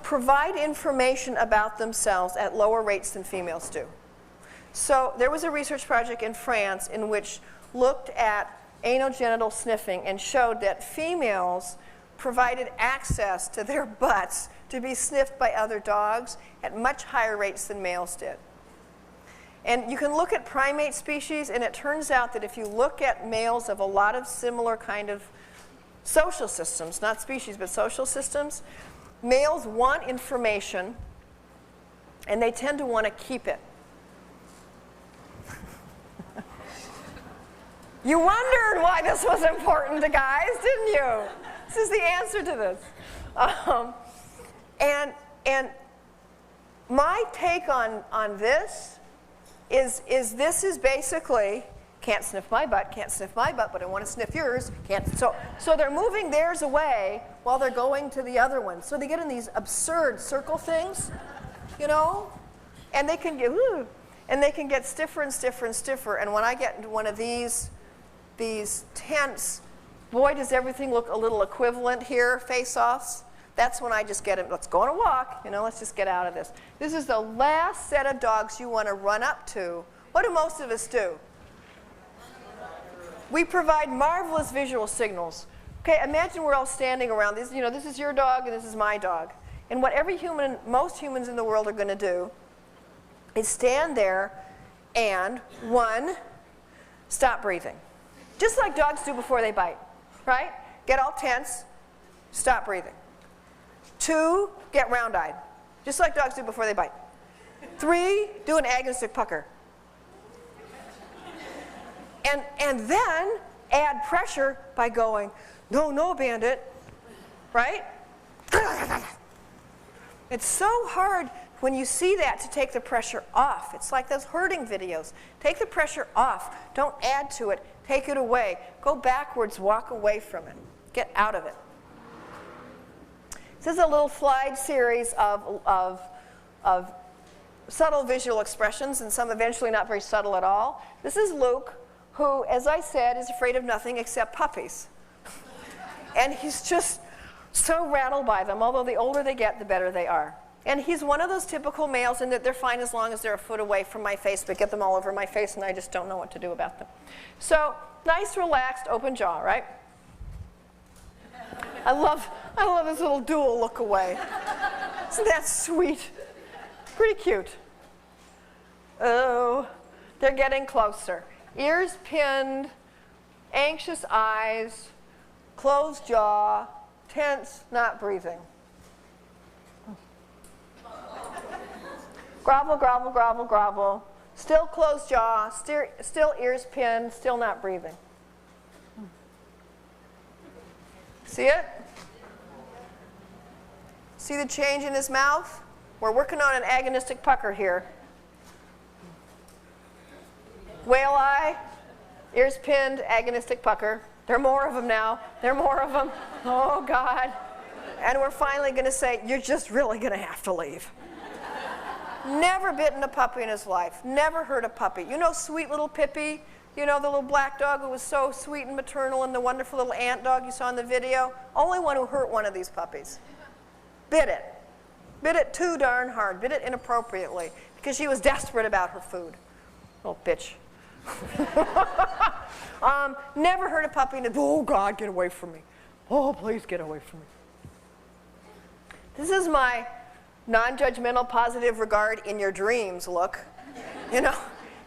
[SPEAKER 1] provide information about themselves at lower rates than females do. So there was a research project in France in which looked at anogenital sniffing and showed that females provided access to their butts to be sniffed by other dogs at much higher rates than males did. And you can look at primate species, and it turns out that if you look at males of a lot of similar kind of social systems, not species, but social systems, males want information, and they tend to want to keep it. You wondered why this was important to guys, didn't you? This is the answer to this. And my take on this is this is basically, can't sniff my butt, but I want to sniff yours. Can't. So they're moving theirs away while they're going to the other one. So they get in these absurd circle things, you know, and they can get stiffer and stiffer and stiffer. And when I get into one of these tense, boy, does everything look a little equivalent here, face-offs. That's when I just get him, let's go on a walk, you know, let's just get out of this. This is the last set of dogs you want to run up to. What do most of us do? We provide marvelous visual signals. Okay, imagine we're all standing around. This, you know, this is your dog and this is my dog. And what most humans in the world are going to do is stand there and, one, stop breathing. Just like dogs do before they bite, right? Get all tense, stop breathing. 2, get round-eyed, just like dogs do before they bite. 3, do an agonistic pucker. And then add pressure by going, no, no, bandit, right? It's so hard when you see that to take the pressure off. It's like those herding videos. Take the pressure off. Don't add to it. Take it away. Go backwards. Walk away from it. Get out of it. This is a little slide series of subtle visual expressions, and some eventually not very subtle at all. This is Luke, who, as I said, is afraid of nothing except puppies. And he's just so rattled by them. Although the older they get, the better they are. And he's one of those typical males in that they're fine as long as they're a foot away from my face, but get them all over my face and I just don't know what to do about them. So nice, relaxed, open jaw, right? I love this little dual look away. Isn't that sweet? Pretty cute. Oh, they're getting closer. Ears pinned, anxious eyes, closed jaw, tense, not breathing. Grovel, grovel, grovel, grovel. Still closed jaw, still ears pinned, still not breathing. See it? See the change in his mouth? We're working on an agonistic pucker here. Whale eye, ears pinned, agonistic pucker. There are more of them now. There are more of them. Oh, God. And we're finally going to say, you're just really going to have to leave. Never bitten a puppy in his life. Never hurt a puppy. You know sweet little Pippi? You know the little black dog who was so sweet and maternal, and the wonderful little ant dog you saw in the video? Only one who hurt one of these puppies. Bit it. Bit it too darn hard. Bit it inappropriately because she was desperate about her food. Little bitch. Never hurt a puppy and, oh, God, get away from me. Oh, please get away from me. This is my non-judgmental, positive regard in your dreams look. You know,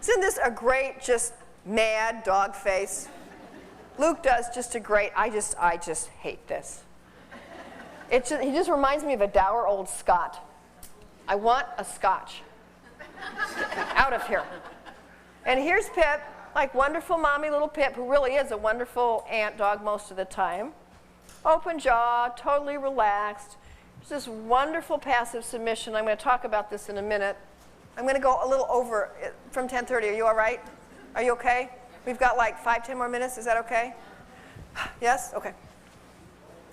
[SPEAKER 1] isn't this a great, just mad dog face? Luke does just a great, I just hate this. He just reminds me of a dour old Scot. I want a Scotch. Out of here. And here's Pip, like wonderful mommy little Pip, who really is a wonderful ant dog most of the time. Open jaw, totally relaxed. It's this wonderful passive submission. I'm going to talk about this in a minute. I'm going to go a little over from 10:30. Are you all right? Are you okay? We've got like 5-10 more minutes. Is that okay? Yes? Okay.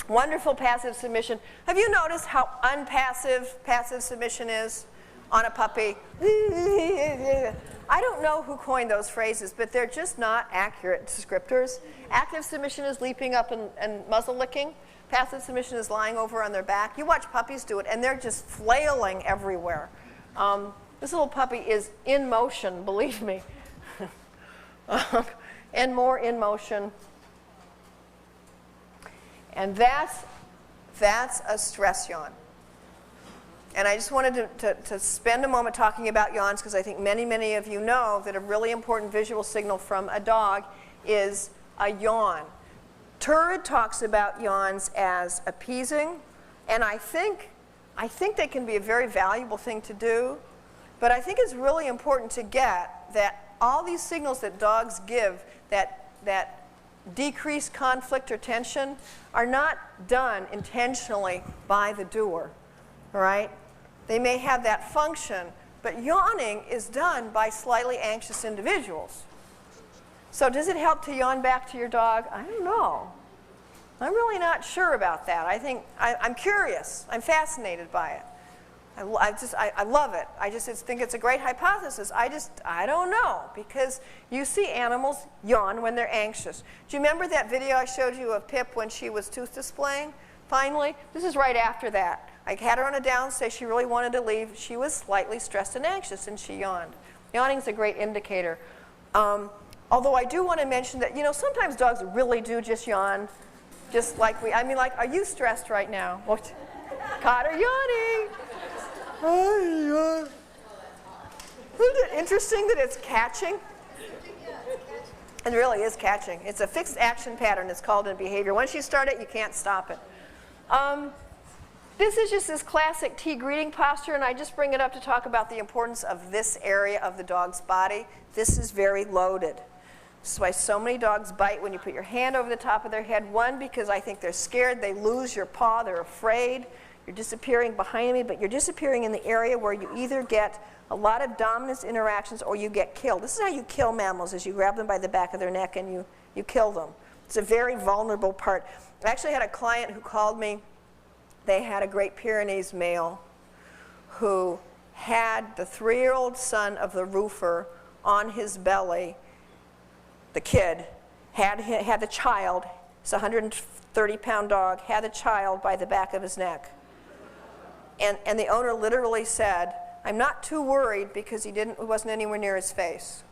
[SPEAKER 1] Wonderful passive submission. Have you noticed how unpassive passive submission is on a puppy? I don't know who coined those phrases, but they're just not accurate descriptors. Active submission is leaping up and muzzle licking. Passive submission is lying over on their back. You watch puppies do it, and they're just flailing everywhere. This little puppy is in motion, believe me. And more in motion. And that's a stress yawn. And I just wanted to spend a moment talking about yawns because I think many of you know that a really important visual signal from a dog is a yawn. Turid talks about yawns as appeasing, and I think they can be a very valuable thing to do, but I think it's really important to get that all these signals that dogs give that decrease conflict or tension are not done intentionally by the doer, all right? They may have that function, but yawning is done by slightly anxious individuals. So does it help to yawn back to your dog? I don't know. I'm really not sure about that. I'm curious. I'm fascinated by it. I love it. I just think it's a great hypothesis. I don't know, because you see animals yawn when they're anxious. Do you remember that video I showed you of Pip when she was tooth displaying? Finally, this is right after that. I had her on a down, say she really wanted to leave. She was slightly stressed and anxious, and she yawned. Yawning is a great indicator. Although I do want to mention that, sometimes dogs really do just yawn, just like are you stressed right now? What? Caught her yawning. Isn't it interesting that it's catching? It really is catching. It's a fixed action pattern. It's called in behavior. Once you start it, you can't stop it. This is just this classic T greeting posture, and I just bring it up to talk about the importance of this area of the dog's body. This is very loaded. This is why so many dogs bite when you put your hand over the top of their head. One, because I think they're scared. They lose your paw. They're afraid. You're disappearing behind me, but you're disappearing in the area where you either get a lot of dominance interactions or you get killed. This is how you kill mammals, is you grab them by the back of their neck and you kill them. It's a very vulnerable part. I actually had a client who called me. They had a Great Pyrenees male who had the 3-year-old son of the roofer on his belly. The kid had the child, it's a 130-pound dog, had the child by the back of his neck. And the owner literally said, "I'm not too worried because he wasn't anywhere near his face."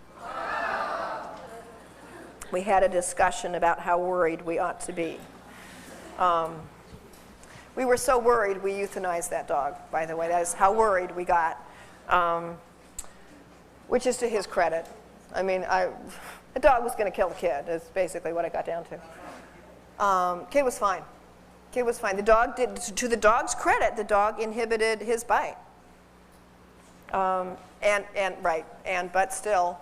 [SPEAKER 1] We had a discussion about how worried we ought to be. We were so worried we euthanized that dog, by the way. That is how worried we got, which is to his credit. The dog was going to kill the kid, is basically what it got down to. Kid was fine. Kid was fine. The dog did, to the dog's credit, the dog inhibited his bite. But still,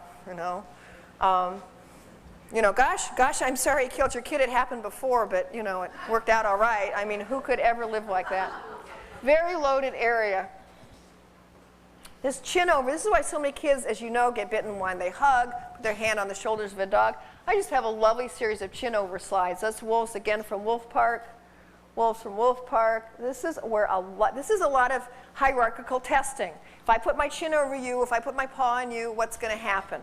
[SPEAKER 1] gosh, I'm sorry you killed your kid. It happened before, but, it worked out all right. Who could ever live like that? Very loaded area. This chin over, this is why so many kids, as you know, get bitten when they hug, put their hand on the shoulders of a dog. I just have a lovely series of chin over slides. That's wolves, again, from Wolf Park. Wolves from Wolf Park. This is a lot of hierarchical testing. If I put my chin over you, if I put my paw on you, what's going to happen?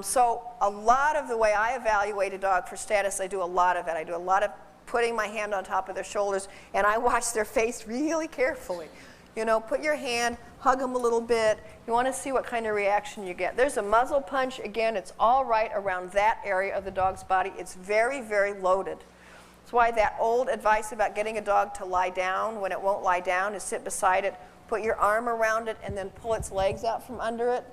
[SPEAKER 1] So a lot of the way I evaluate a dog for status, I do a lot of it. I do a lot of putting my hand on top of their shoulders, and I watch their face really carefully. Put your hand, hug them a little bit. You want to see what kind of reaction you get. There's a muzzle punch. Again, it's all right around that area of the dog's body. It's very, very loaded. That's why that old advice about getting a dog to lie down when it won't lie down is sit beside it, put your arm around it, and then pull its legs out from under it.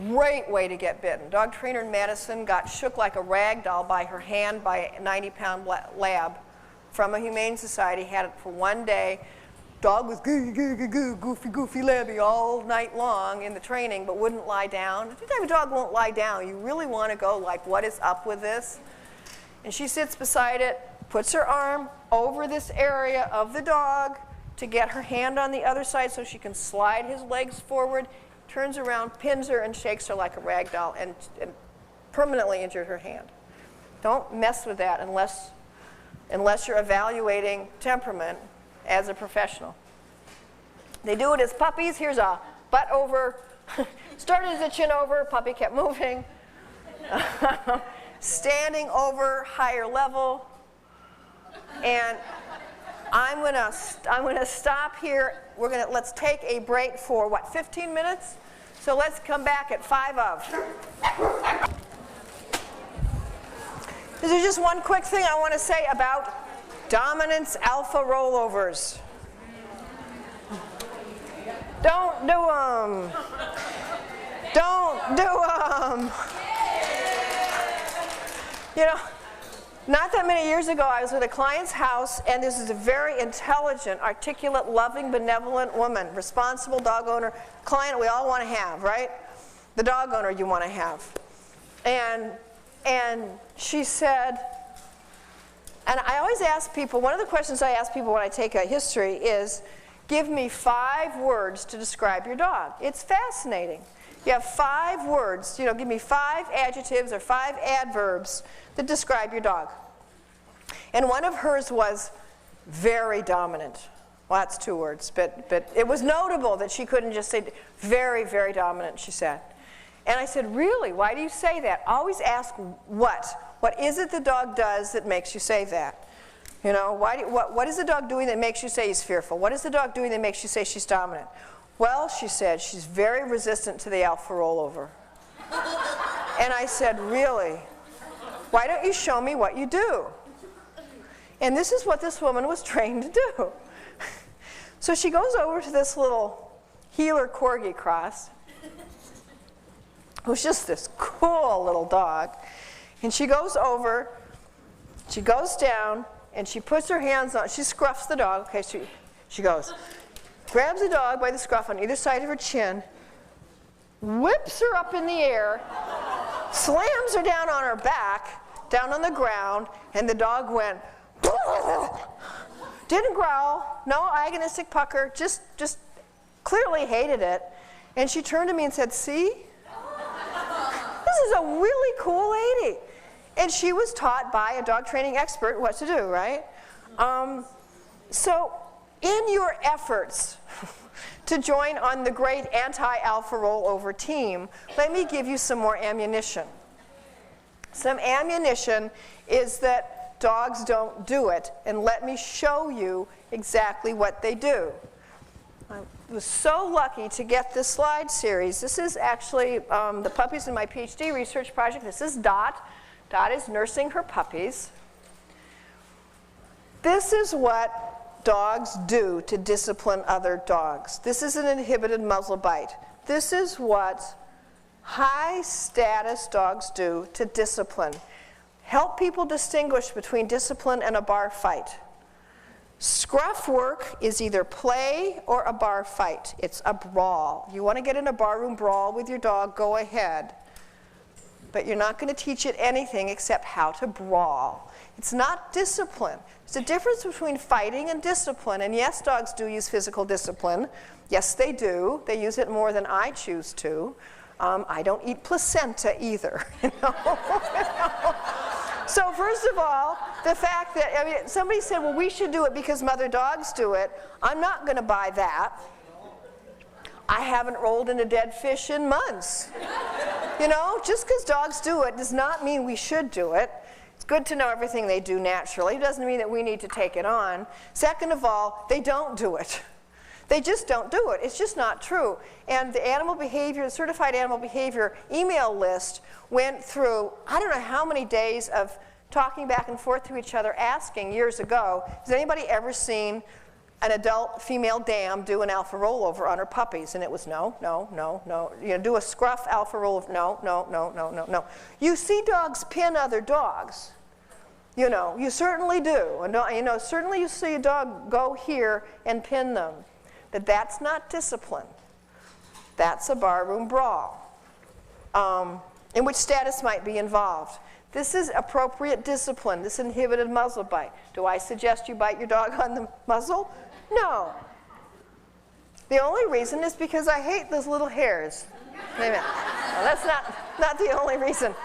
[SPEAKER 1] Great way to get bitten. Dog trainer in Madison got shook like a rag doll by her hand by a 90-pound lab from a humane society. Had it for one day. Dog was goofy labby all night long in the training, but wouldn't lie down. If you have a dog won't lie down, you really want to go like, what is up with this? And she sits beside it, puts her arm over this area of the dog to get her hand on the other side so she can slide his legs forward, turns around, pins her, and shakes her like a rag doll, and permanently injured her hand. Don't mess with that unless you're evaluating temperament as a professional. They do it as puppies. Here's a butt over. Started as a chin over, puppy kept moving. Standing over, higher level. And I'm gonna stop here. Let's take a break for 15 minutes? So let's come back at 5 of. This is just one quick thing I want to say about dominance alpha rollovers. Don't do them. Don't do them. Not that many years ago, I was at a client's house, and this is a very intelligent, articulate, loving, benevolent woman, responsible dog owner, client we all want to have, right? The dog owner you want to have. And she said, and I always ask people, one of the questions I ask people when I take a history is, give me 5 words to describe your dog. It's fascinating. You have 5 words, give me 5 adjectives or 5 adverbs that describe your dog. And one of hers was very dominant. Well, that's 2 words, but it was notable that she couldn't just say very, very dominant, she said. And I said, really, why do you say that? Always ask what. What is it the dog does that makes you say that? You know, what is the dog doing that makes you say he's fearful? What is the dog doing that makes you say she's dominant? Well, she said, she's very resistant to the alpha rollover. And I said, really? Why don't you show me what you do? And this is what this woman was trained to do. So she goes over to this little heeler corgi cross, who's just this cool little dog. And she goes over, she goes down, and she puts her hands on, she scruffs the dog. Okay, she goes, grabs the dog by the scruff on either side of her chin, whips her up in the air, slams her down on her back, down on the ground, and the dog went, didn't growl, no agonistic pucker, just clearly hated it. And she turned to me and said, see? This is a really cool lady. And she was taught by a dog training expert what to do, right? So in your efforts to join on the great anti-alpha rollover team, let me give you some more ammunition. Some ammunition is that dogs don't do it, and let me show you exactly what they do. I was so lucky to get this slide series. This is actually the puppies in my PhD research project. This is Dot. Dot is nursing her puppies. This is what dogs do to discipline other dogs. This is an inhibited muzzle bite. This is what high status dogs do to discipline. Help people distinguish between discipline and a bar fight. Scruff work is either play or a bar fight. It's a brawl. You want to get in a barroom brawl with your dog, go ahead. But you're not going to teach it anything except how to brawl. It's not discipline. There's a difference between fighting and discipline. And yes, dogs do use physical discipline. Yes, they do. They use it more than I choose to. I don't eat placenta either. You know? So first of all, the fact that, somebody said, well, we should do it because mother dogs do it. I'm not going to buy that. I haven't rolled in a dead fish in months. You know, just because dogs do it does not mean we should do it. It's good to know everything they do naturally. It doesn't mean that we need to take it on. Second of all, they don't do it. They just don't do it. It's just not true. And the animal behavior, the certified animal behavior email list went through, I don't know how many days of talking back and forth to each other, asking years ago, has anybody ever seen an adult female dam do an alpha rollover on her puppies? And it was no, no, no, no. You know, do a scruff alpha rollover, no, no, no, no, no, no. You see dogs pin other dogs. You know, you certainly do. And you know, certainly you see a dog go here and pin them. But that's not discipline. That's a barroom brawl, in which status might be involved. This is appropriate discipline, this inhibited muzzle bite. Do I suggest you bite your dog on the muzzle? No. The only reason is because I hate those little hairs. Wait a minute. No, that's not the only reason.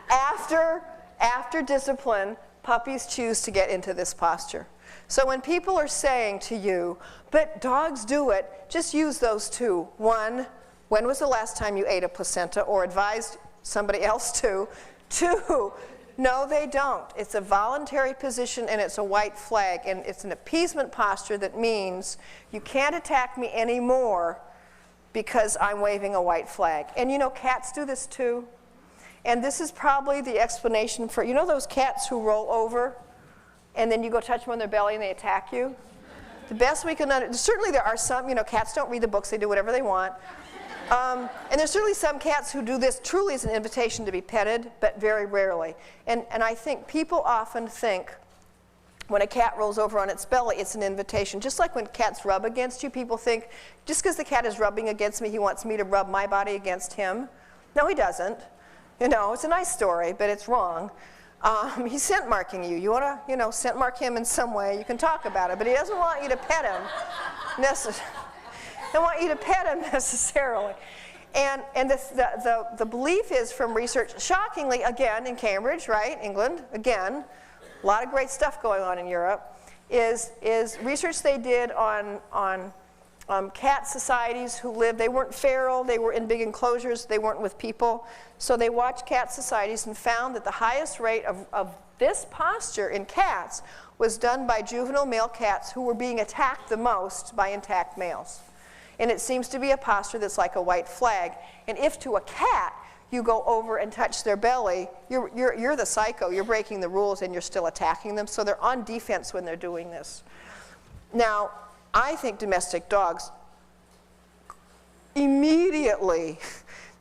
[SPEAKER 1] After discipline, puppies choose to get into this posture. So when people are saying to you, but dogs do it, just use those two. One, when was the last time you ate a placenta or advised somebody else to? Two, no, they don't. It's a voluntary position and it's a white flag, and it's an appeasement posture that means you can't attack me anymore because I'm waving a white flag. And you know, cats do this too. And this is probably the explanation for, you know those cats who roll over and then you go touch them on their belly and they attack you? The best we can understand, certainly there are some, you know, cats don't read the books, they do whatever they want. And there's certainly some cats who do this truly as an invitation to be petted, but very rarely. And I think people often think when a cat rolls over on its belly, it's an invitation. Just like when cats rub against you, people think, just because the cat is rubbing against me, he wants me to rub my body against him. No, he doesn't. You know, it's a nice story, but it's wrong. He's scent marking you. You want to, you know, scent mark him in some way, you can talk about it, but he doesn't want you to pet him necessarily. They want you to pet him necessarily. And the belief is from research, shockingly, again, in Cambridge, right, England, again, a lot of great stuff going on in Europe, is research they did on cat societies who lived, they weren't feral, they were in big enclosures, they weren't with people. So they watched cat societies and found that the highest rate of this posture in cats was done by juvenile male cats who were being attacked the most by intact males. And it seems to be a posture that's like a white flag. And if to a cat you go over and touch their belly, you're the psycho, you're breaking the rules and you're still attacking them. So they're on defense when they're doing this. Now, I think domestic dogs immediately,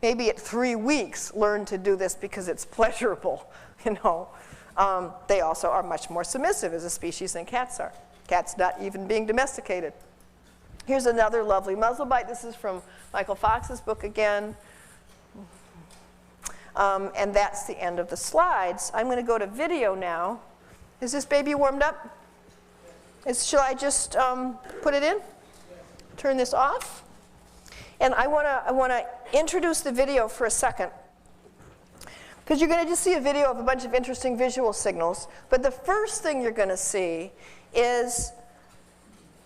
[SPEAKER 1] maybe at 3 weeks, learn to do this because it's pleasurable, you know. They also are much more submissive as a species than cats are. Cats not even being domesticated. Here's another lovely muzzle bite. This is from Michael Fox's book again. And that's the end of the slides. I'm going to go to video now. Is this baby warmed up? Shall I just put it in? Turn this off? And I want to introduce the video for a second. Because you're going to just see a video of a bunch of interesting visual signals. But the first thing you're going to see is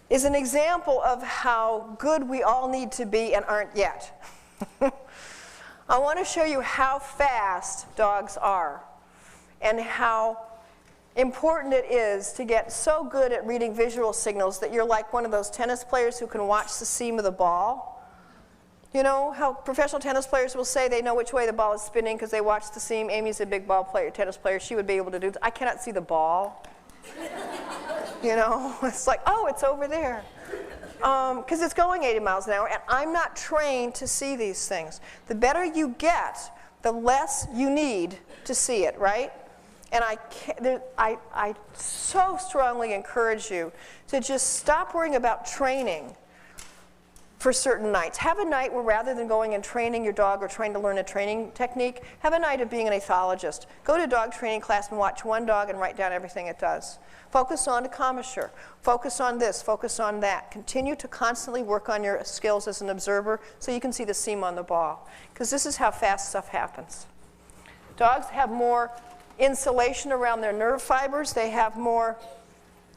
[SPEAKER 1] an example of how good we all need to be and aren't yet. I want to show you how fast dogs are and how important it is to get so good at reading visual signals that you're like one of those tennis players who can watch the seam of the ball. You know how professional tennis players will say they know which way the ball is spinning because they watch the seam. Amy's a big ball player, tennis player. She would be able to do that. I cannot see the ball. You know, it's like, oh, it's over there. Because it's going 80 miles an hour, and I'm not trained to see these things. The better you get, the less you need to see it, right? And I so strongly encourage you to just stop worrying about training for certain nights. Have a night where rather than going and training your dog or trying to learn a training technique, have a night of being an ethologist. Go to a dog training class and watch one dog and write down everything it does. Focus on the commissure. Focus on this. Focus on that. Continue to constantly work on your skills as an observer so you can see the seam on the ball. Because this is how fast stuff happens. Dogs have more insulation around their nerve fibers. They have more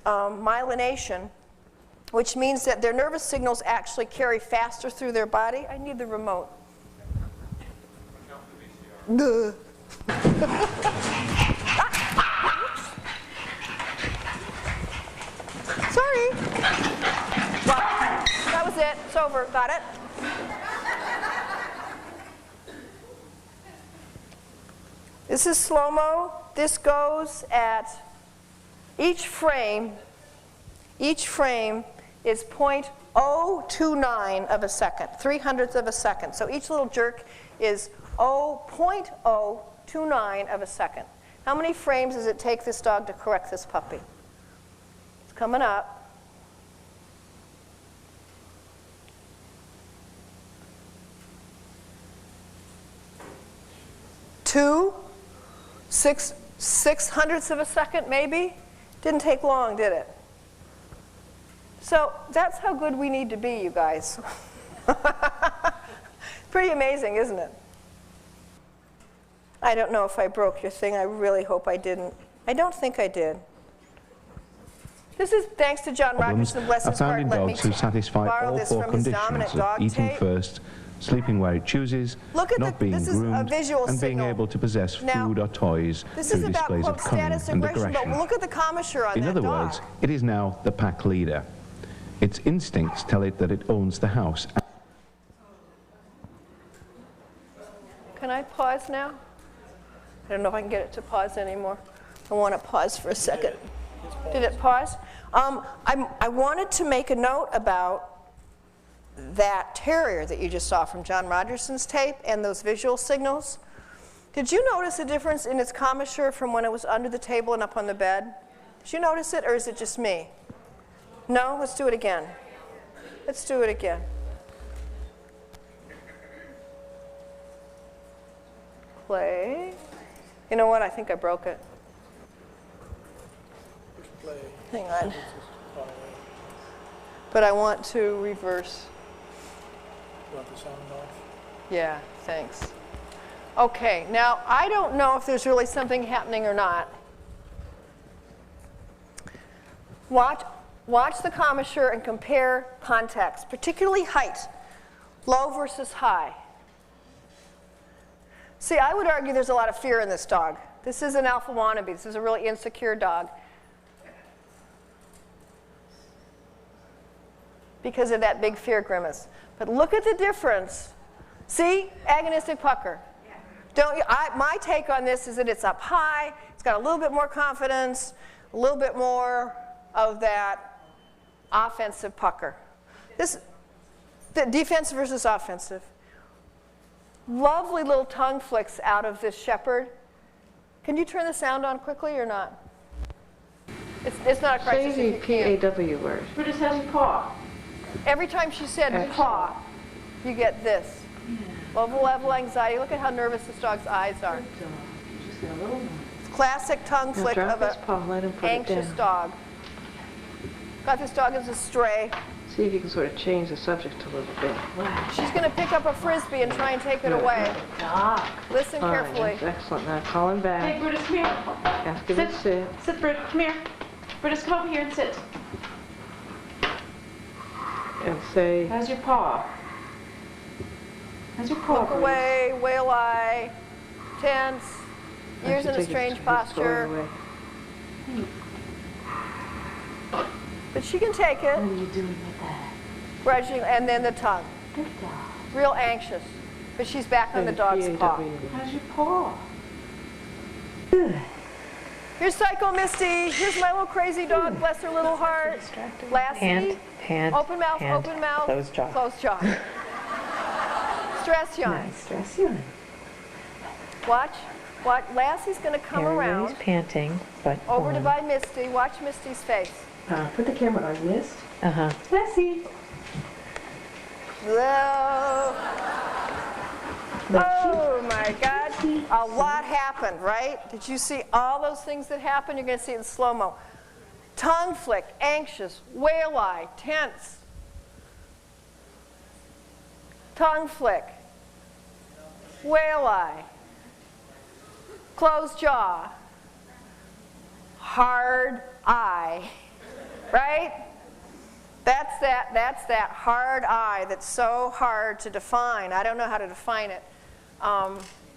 [SPEAKER 1] myelination, which means that their nervous signals actually carry faster through their body. I need the remote. Duh. Sorry. Well, that was it. It's over. Got it? This is slow-mo. This goes at each frame. Each frame is 0.029 of a second, 300ths of a second. So each little jerk is 0.029 of a second. How many frames does it take this dog to correct this puppy? It's coming up. 6/600ths of a second, maybe? Didn't take long, did it? So that's how good we need to be, you guys. Pretty amazing, isn't it? I don't know if I broke your thing. I really hope I didn't. I don't think I did. This is thanks to John Rogerson, bless his heart. Let me
[SPEAKER 8] to satisfy
[SPEAKER 1] borrow
[SPEAKER 8] all
[SPEAKER 1] this
[SPEAKER 8] four
[SPEAKER 1] from his
[SPEAKER 8] conditions
[SPEAKER 1] dominant
[SPEAKER 8] of
[SPEAKER 1] dog
[SPEAKER 8] eating
[SPEAKER 1] tape.
[SPEAKER 8] first, sleeping where it chooses, not being groomed, and being able to possess food or toys
[SPEAKER 1] This
[SPEAKER 8] through
[SPEAKER 1] is about,
[SPEAKER 8] displays of
[SPEAKER 1] quote,
[SPEAKER 8] cunning
[SPEAKER 1] status
[SPEAKER 8] and
[SPEAKER 1] aggression, but
[SPEAKER 8] aggression.
[SPEAKER 1] look at the commissure on
[SPEAKER 8] In
[SPEAKER 1] that
[SPEAKER 8] other
[SPEAKER 1] dog.
[SPEAKER 8] words, it is now the pack leader. Its instincts tell it that it owns the house.
[SPEAKER 1] Can I pause now? I don't know if I can get it to pause anymore. I want to pause for a second. Did it pause? I wanted to make a note about that terrier that you just saw from John Rogerson's tape and those visual signals. Did you notice a difference in its commissure from when it was under the table and up on the bed? Did you notice it, or is it just me? No? Let's do it again. Let's do it again. Play. You know what? I think I broke it. Hang on. But I want to reverse.
[SPEAKER 3] Want the sound off?
[SPEAKER 1] Yeah, thanks. Okay, now I don't know if there's really something happening or not. Watch. Watch the commissure and compare context, particularly height, low versus high. See, I would argue there's a lot of fear in this dog. This is an alpha wannabe. This is a really insecure dog. Because of that big fear grimace. But look at the difference. See, agonistic pucker. Don't you, my take on this is that it's up high, it's got a little bit more confidence, a little bit more of that offensive pucker. This, the defensive versus offensive. Lovely little tongue flicks out of this shepherd. Can you turn the sound on quickly or not? It's not a crisis.
[SPEAKER 9] Say the P-A-W word.
[SPEAKER 7] Where does has your paw?
[SPEAKER 1] Every time she said paw, you get this. Low level anxiety. Look at how nervous this dog's eyes are.
[SPEAKER 9] Just got a little more.
[SPEAKER 1] Classic tongue flick of an anxious dog. Got this dog as a stray.
[SPEAKER 9] See if you can sort of change the subject a little bit. Wow.
[SPEAKER 1] She's going to pick up a frisbee and try and take it away. Listen carefully.
[SPEAKER 9] That's excellent. Now call him back.
[SPEAKER 7] Hey, Brutus, come here.
[SPEAKER 9] Ask him to sit.
[SPEAKER 7] Sit, Brutus. Come here. Brutus, come over here and sit.
[SPEAKER 9] And say,
[SPEAKER 7] How's your paw? How's your paw,
[SPEAKER 1] Look away, whale eye, tense, ears in a strange posture. But she can take it.
[SPEAKER 7] What are you doing with that?
[SPEAKER 1] Grudging, and then the tongue.
[SPEAKER 7] Good dog.
[SPEAKER 1] Real anxious. But she's back on the dog's paw.
[SPEAKER 7] How's your paw?
[SPEAKER 1] Here's Psycho Misty. Here's my little crazy dog. Bless her little heart. Lassie.
[SPEAKER 9] Hand.
[SPEAKER 1] Open mouth, open mouth.
[SPEAKER 9] Closed jaw.
[SPEAKER 1] Closed jaw. Stress yawn.
[SPEAKER 9] Nice. Stress yawn.
[SPEAKER 1] Watch. Watch. Lassie's going to come around.
[SPEAKER 9] Everybody's panting, but
[SPEAKER 1] Over to by Misty. Watch Misty's face.
[SPEAKER 9] put the camera on Mist. Lassie.
[SPEAKER 1] Hello. Oh my God. A lot happened, right? Did you see all those things that happened? You're going to see it in slow-mo. Tongue flick, anxious, whale eye, tense. Tongue flick, whale eye, closed jaw, hard eye, right? That's that hard eye that's so hard to define. I don't know how to define it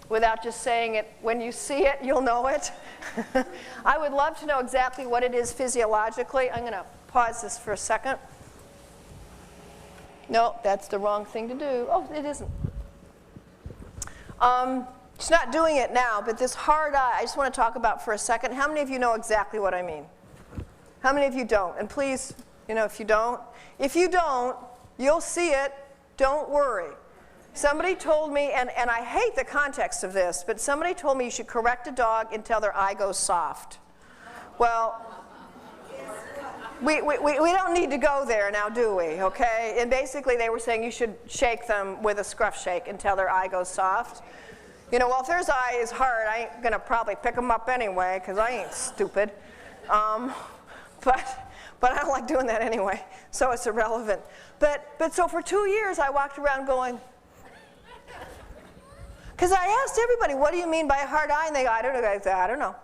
[SPEAKER 1] without just saying it. When you see it, you'll know it. I would love to know exactly what it is physiologically. I'm going to pause this for a second. No, that's the wrong thing to do. Oh, it isn't. She's not doing it now, but this hard eye, I just want to talk about for a second. How many of you know exactly what I mean? How many of you don't? And please, you know, if you don't, you'll see it. Don't worry. Somebody told me, and I hate the context of this, but somebody told me you should correct a dog until their eye goes soft. Well, we don't need to go there now, do we? Okay? And basically they were saying you should shake them with a scruff shake until their eye goes soft. You know, well, if their eye is hard, I ain't going to probably pick them up anyway, because I ain't stupid. But I don't like doing that anyway, so it's irrelevant. But so for 2 years I walked around going, because I asked everybody, what do you mean by a hard eye? And they go, I don't know. I'd say, I don't know.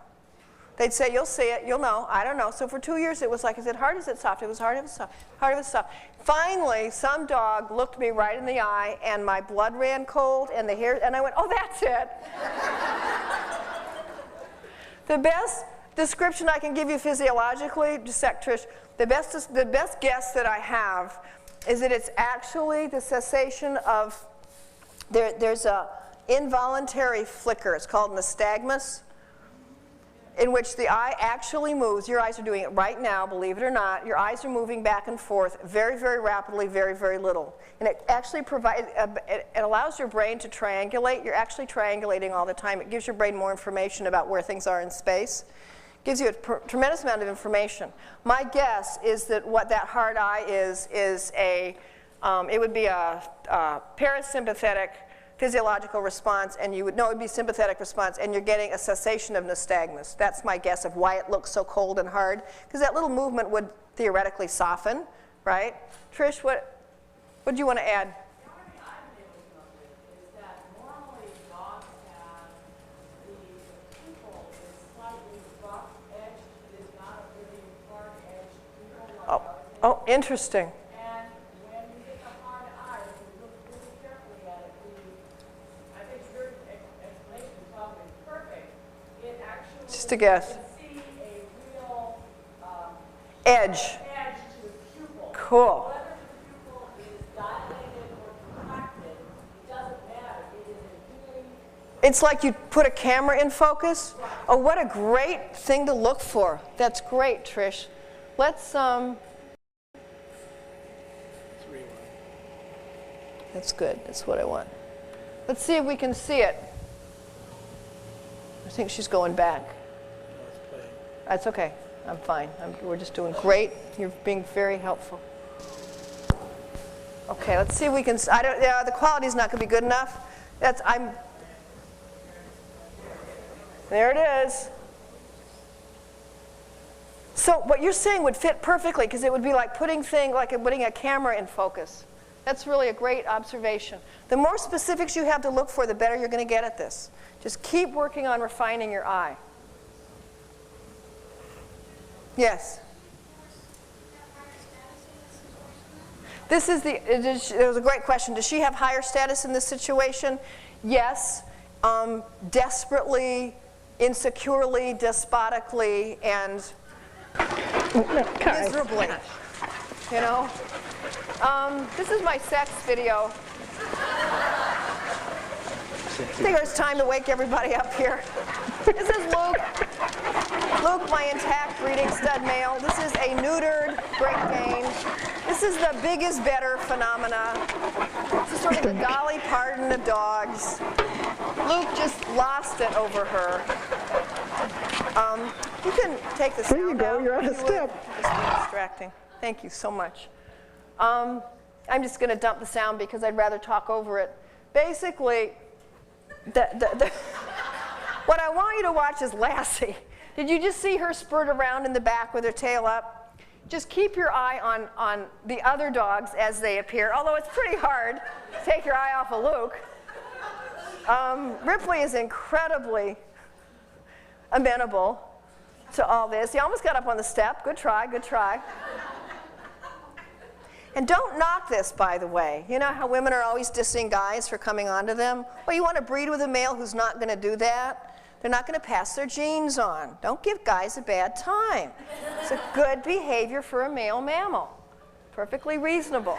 [SPEAKER 1] They'd say, you'll see it, you'll know, I don't know. So for 2 years it was like, is it hard, is it soft? It was hard, it was soft, hard, it was soft. Finally, some dog looked me right in the eye and my blood ran cold and the hair, and I went, oh, that's it. The best description I can give you physiologically, just sec, Trish, the best guess that I have is that it's actually the cessation of, there's a involuntary flicker, it's called nystagmus, in which the eye actually moves. Your eyes are doing it right now, believe it or not. Your eyes are moving back and forth very, very rapidly, very, very little. And it actually provides, it allows your brain to triangulate. You're actually triangulating all the time. It gives your brain more information about where things are in space. It gives you a tremendous amount of information. My guess is that what that hard eye is a, it would be a parasympathetic physiological response, and you would know it would be sympathetic response, and you're getting a cessation of nystagmus. That's my guess of why it looks so cold and hard, because that little movement would theoretically soften, right? Trish, what do you want to add?
[SPEAKER 2] The only thing I've been able to come with is that normally dogs have the pupil is slightly rough edged. It is not a really hard edged pupil like
[SPEAKER 1] Oh, interesting.
[SPEAKER 5] And when you get the hard eye, if you look really carefully at it, I think your explanation is probably perfect. It actually,
[SPEAKER 1] Just a guess.
[SPEAKER 5] you can see a real
[SPEAKER 1] Edge.
[SPEAKER 5] edge to the pupil.
[SPEAKER 1] Cool.
[SPEAKER 5] Whether the pupil is dilated or contracted, it doesn't matter. It is a really
[SPEAKER 1] It's like you put a camera in focus. Oh, what a great thing to look for. That's great, Trish. Let's, that's good. That's what I want. Let's see if we can see it. I think she's going back. That's okay. I'm fine. We're just doing great. You're being very helpful. Okay, let's see if we can. The quality's not going to be good enough. There it is. So what you're saying would fit perfectly because it would be like putting a camera in focus. That's really a great observation. The more specifics you have to look for, the better you're going to get at this. Just keep working on refining your eye. Yes? It was a great question. Does she have higher status in this situation? Yes. Desperately, insecurely, despotically, and miserably. You know? This is my sex video. I think it's time to wake everybody up here. This is Luke. Luke, my intact breeding stud male. This is a neutered Great Dane. This is the biggest, better phenomena. This is sort of the Dolly Parton of dogs. Luke just lost it over her. You can take the sound out. There you go. You're out of step. Just distracting. Thank you so much. I'm just going to dump the sound because I'd rather talk over it. Basically, what I want you to watch is Lassie. Did you just see her spurt around in the back with her tail up? Just keep your eye on the other dogs as they appear, although it's pretty hard to take your eye off of Luke. Ripley is incredibly amenable to all this. He almost got up on the step. Good try, good try. And don't knock this, by the way. You know how women are always dissing guys for coming onto them? Well, you want to breed with a male who's not going to do that? They're not going to pass their genes on. Don't give guys a bad time. It's a good behavior for a male mammal. Perfectly reasonable.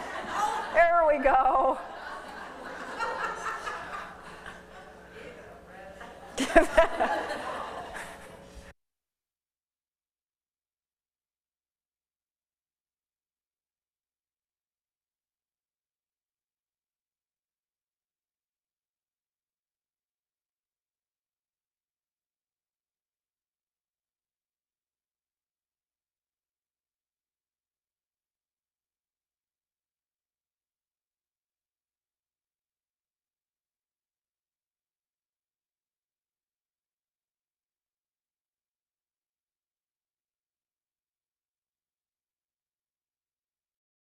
[SPEAKER 1] There we go.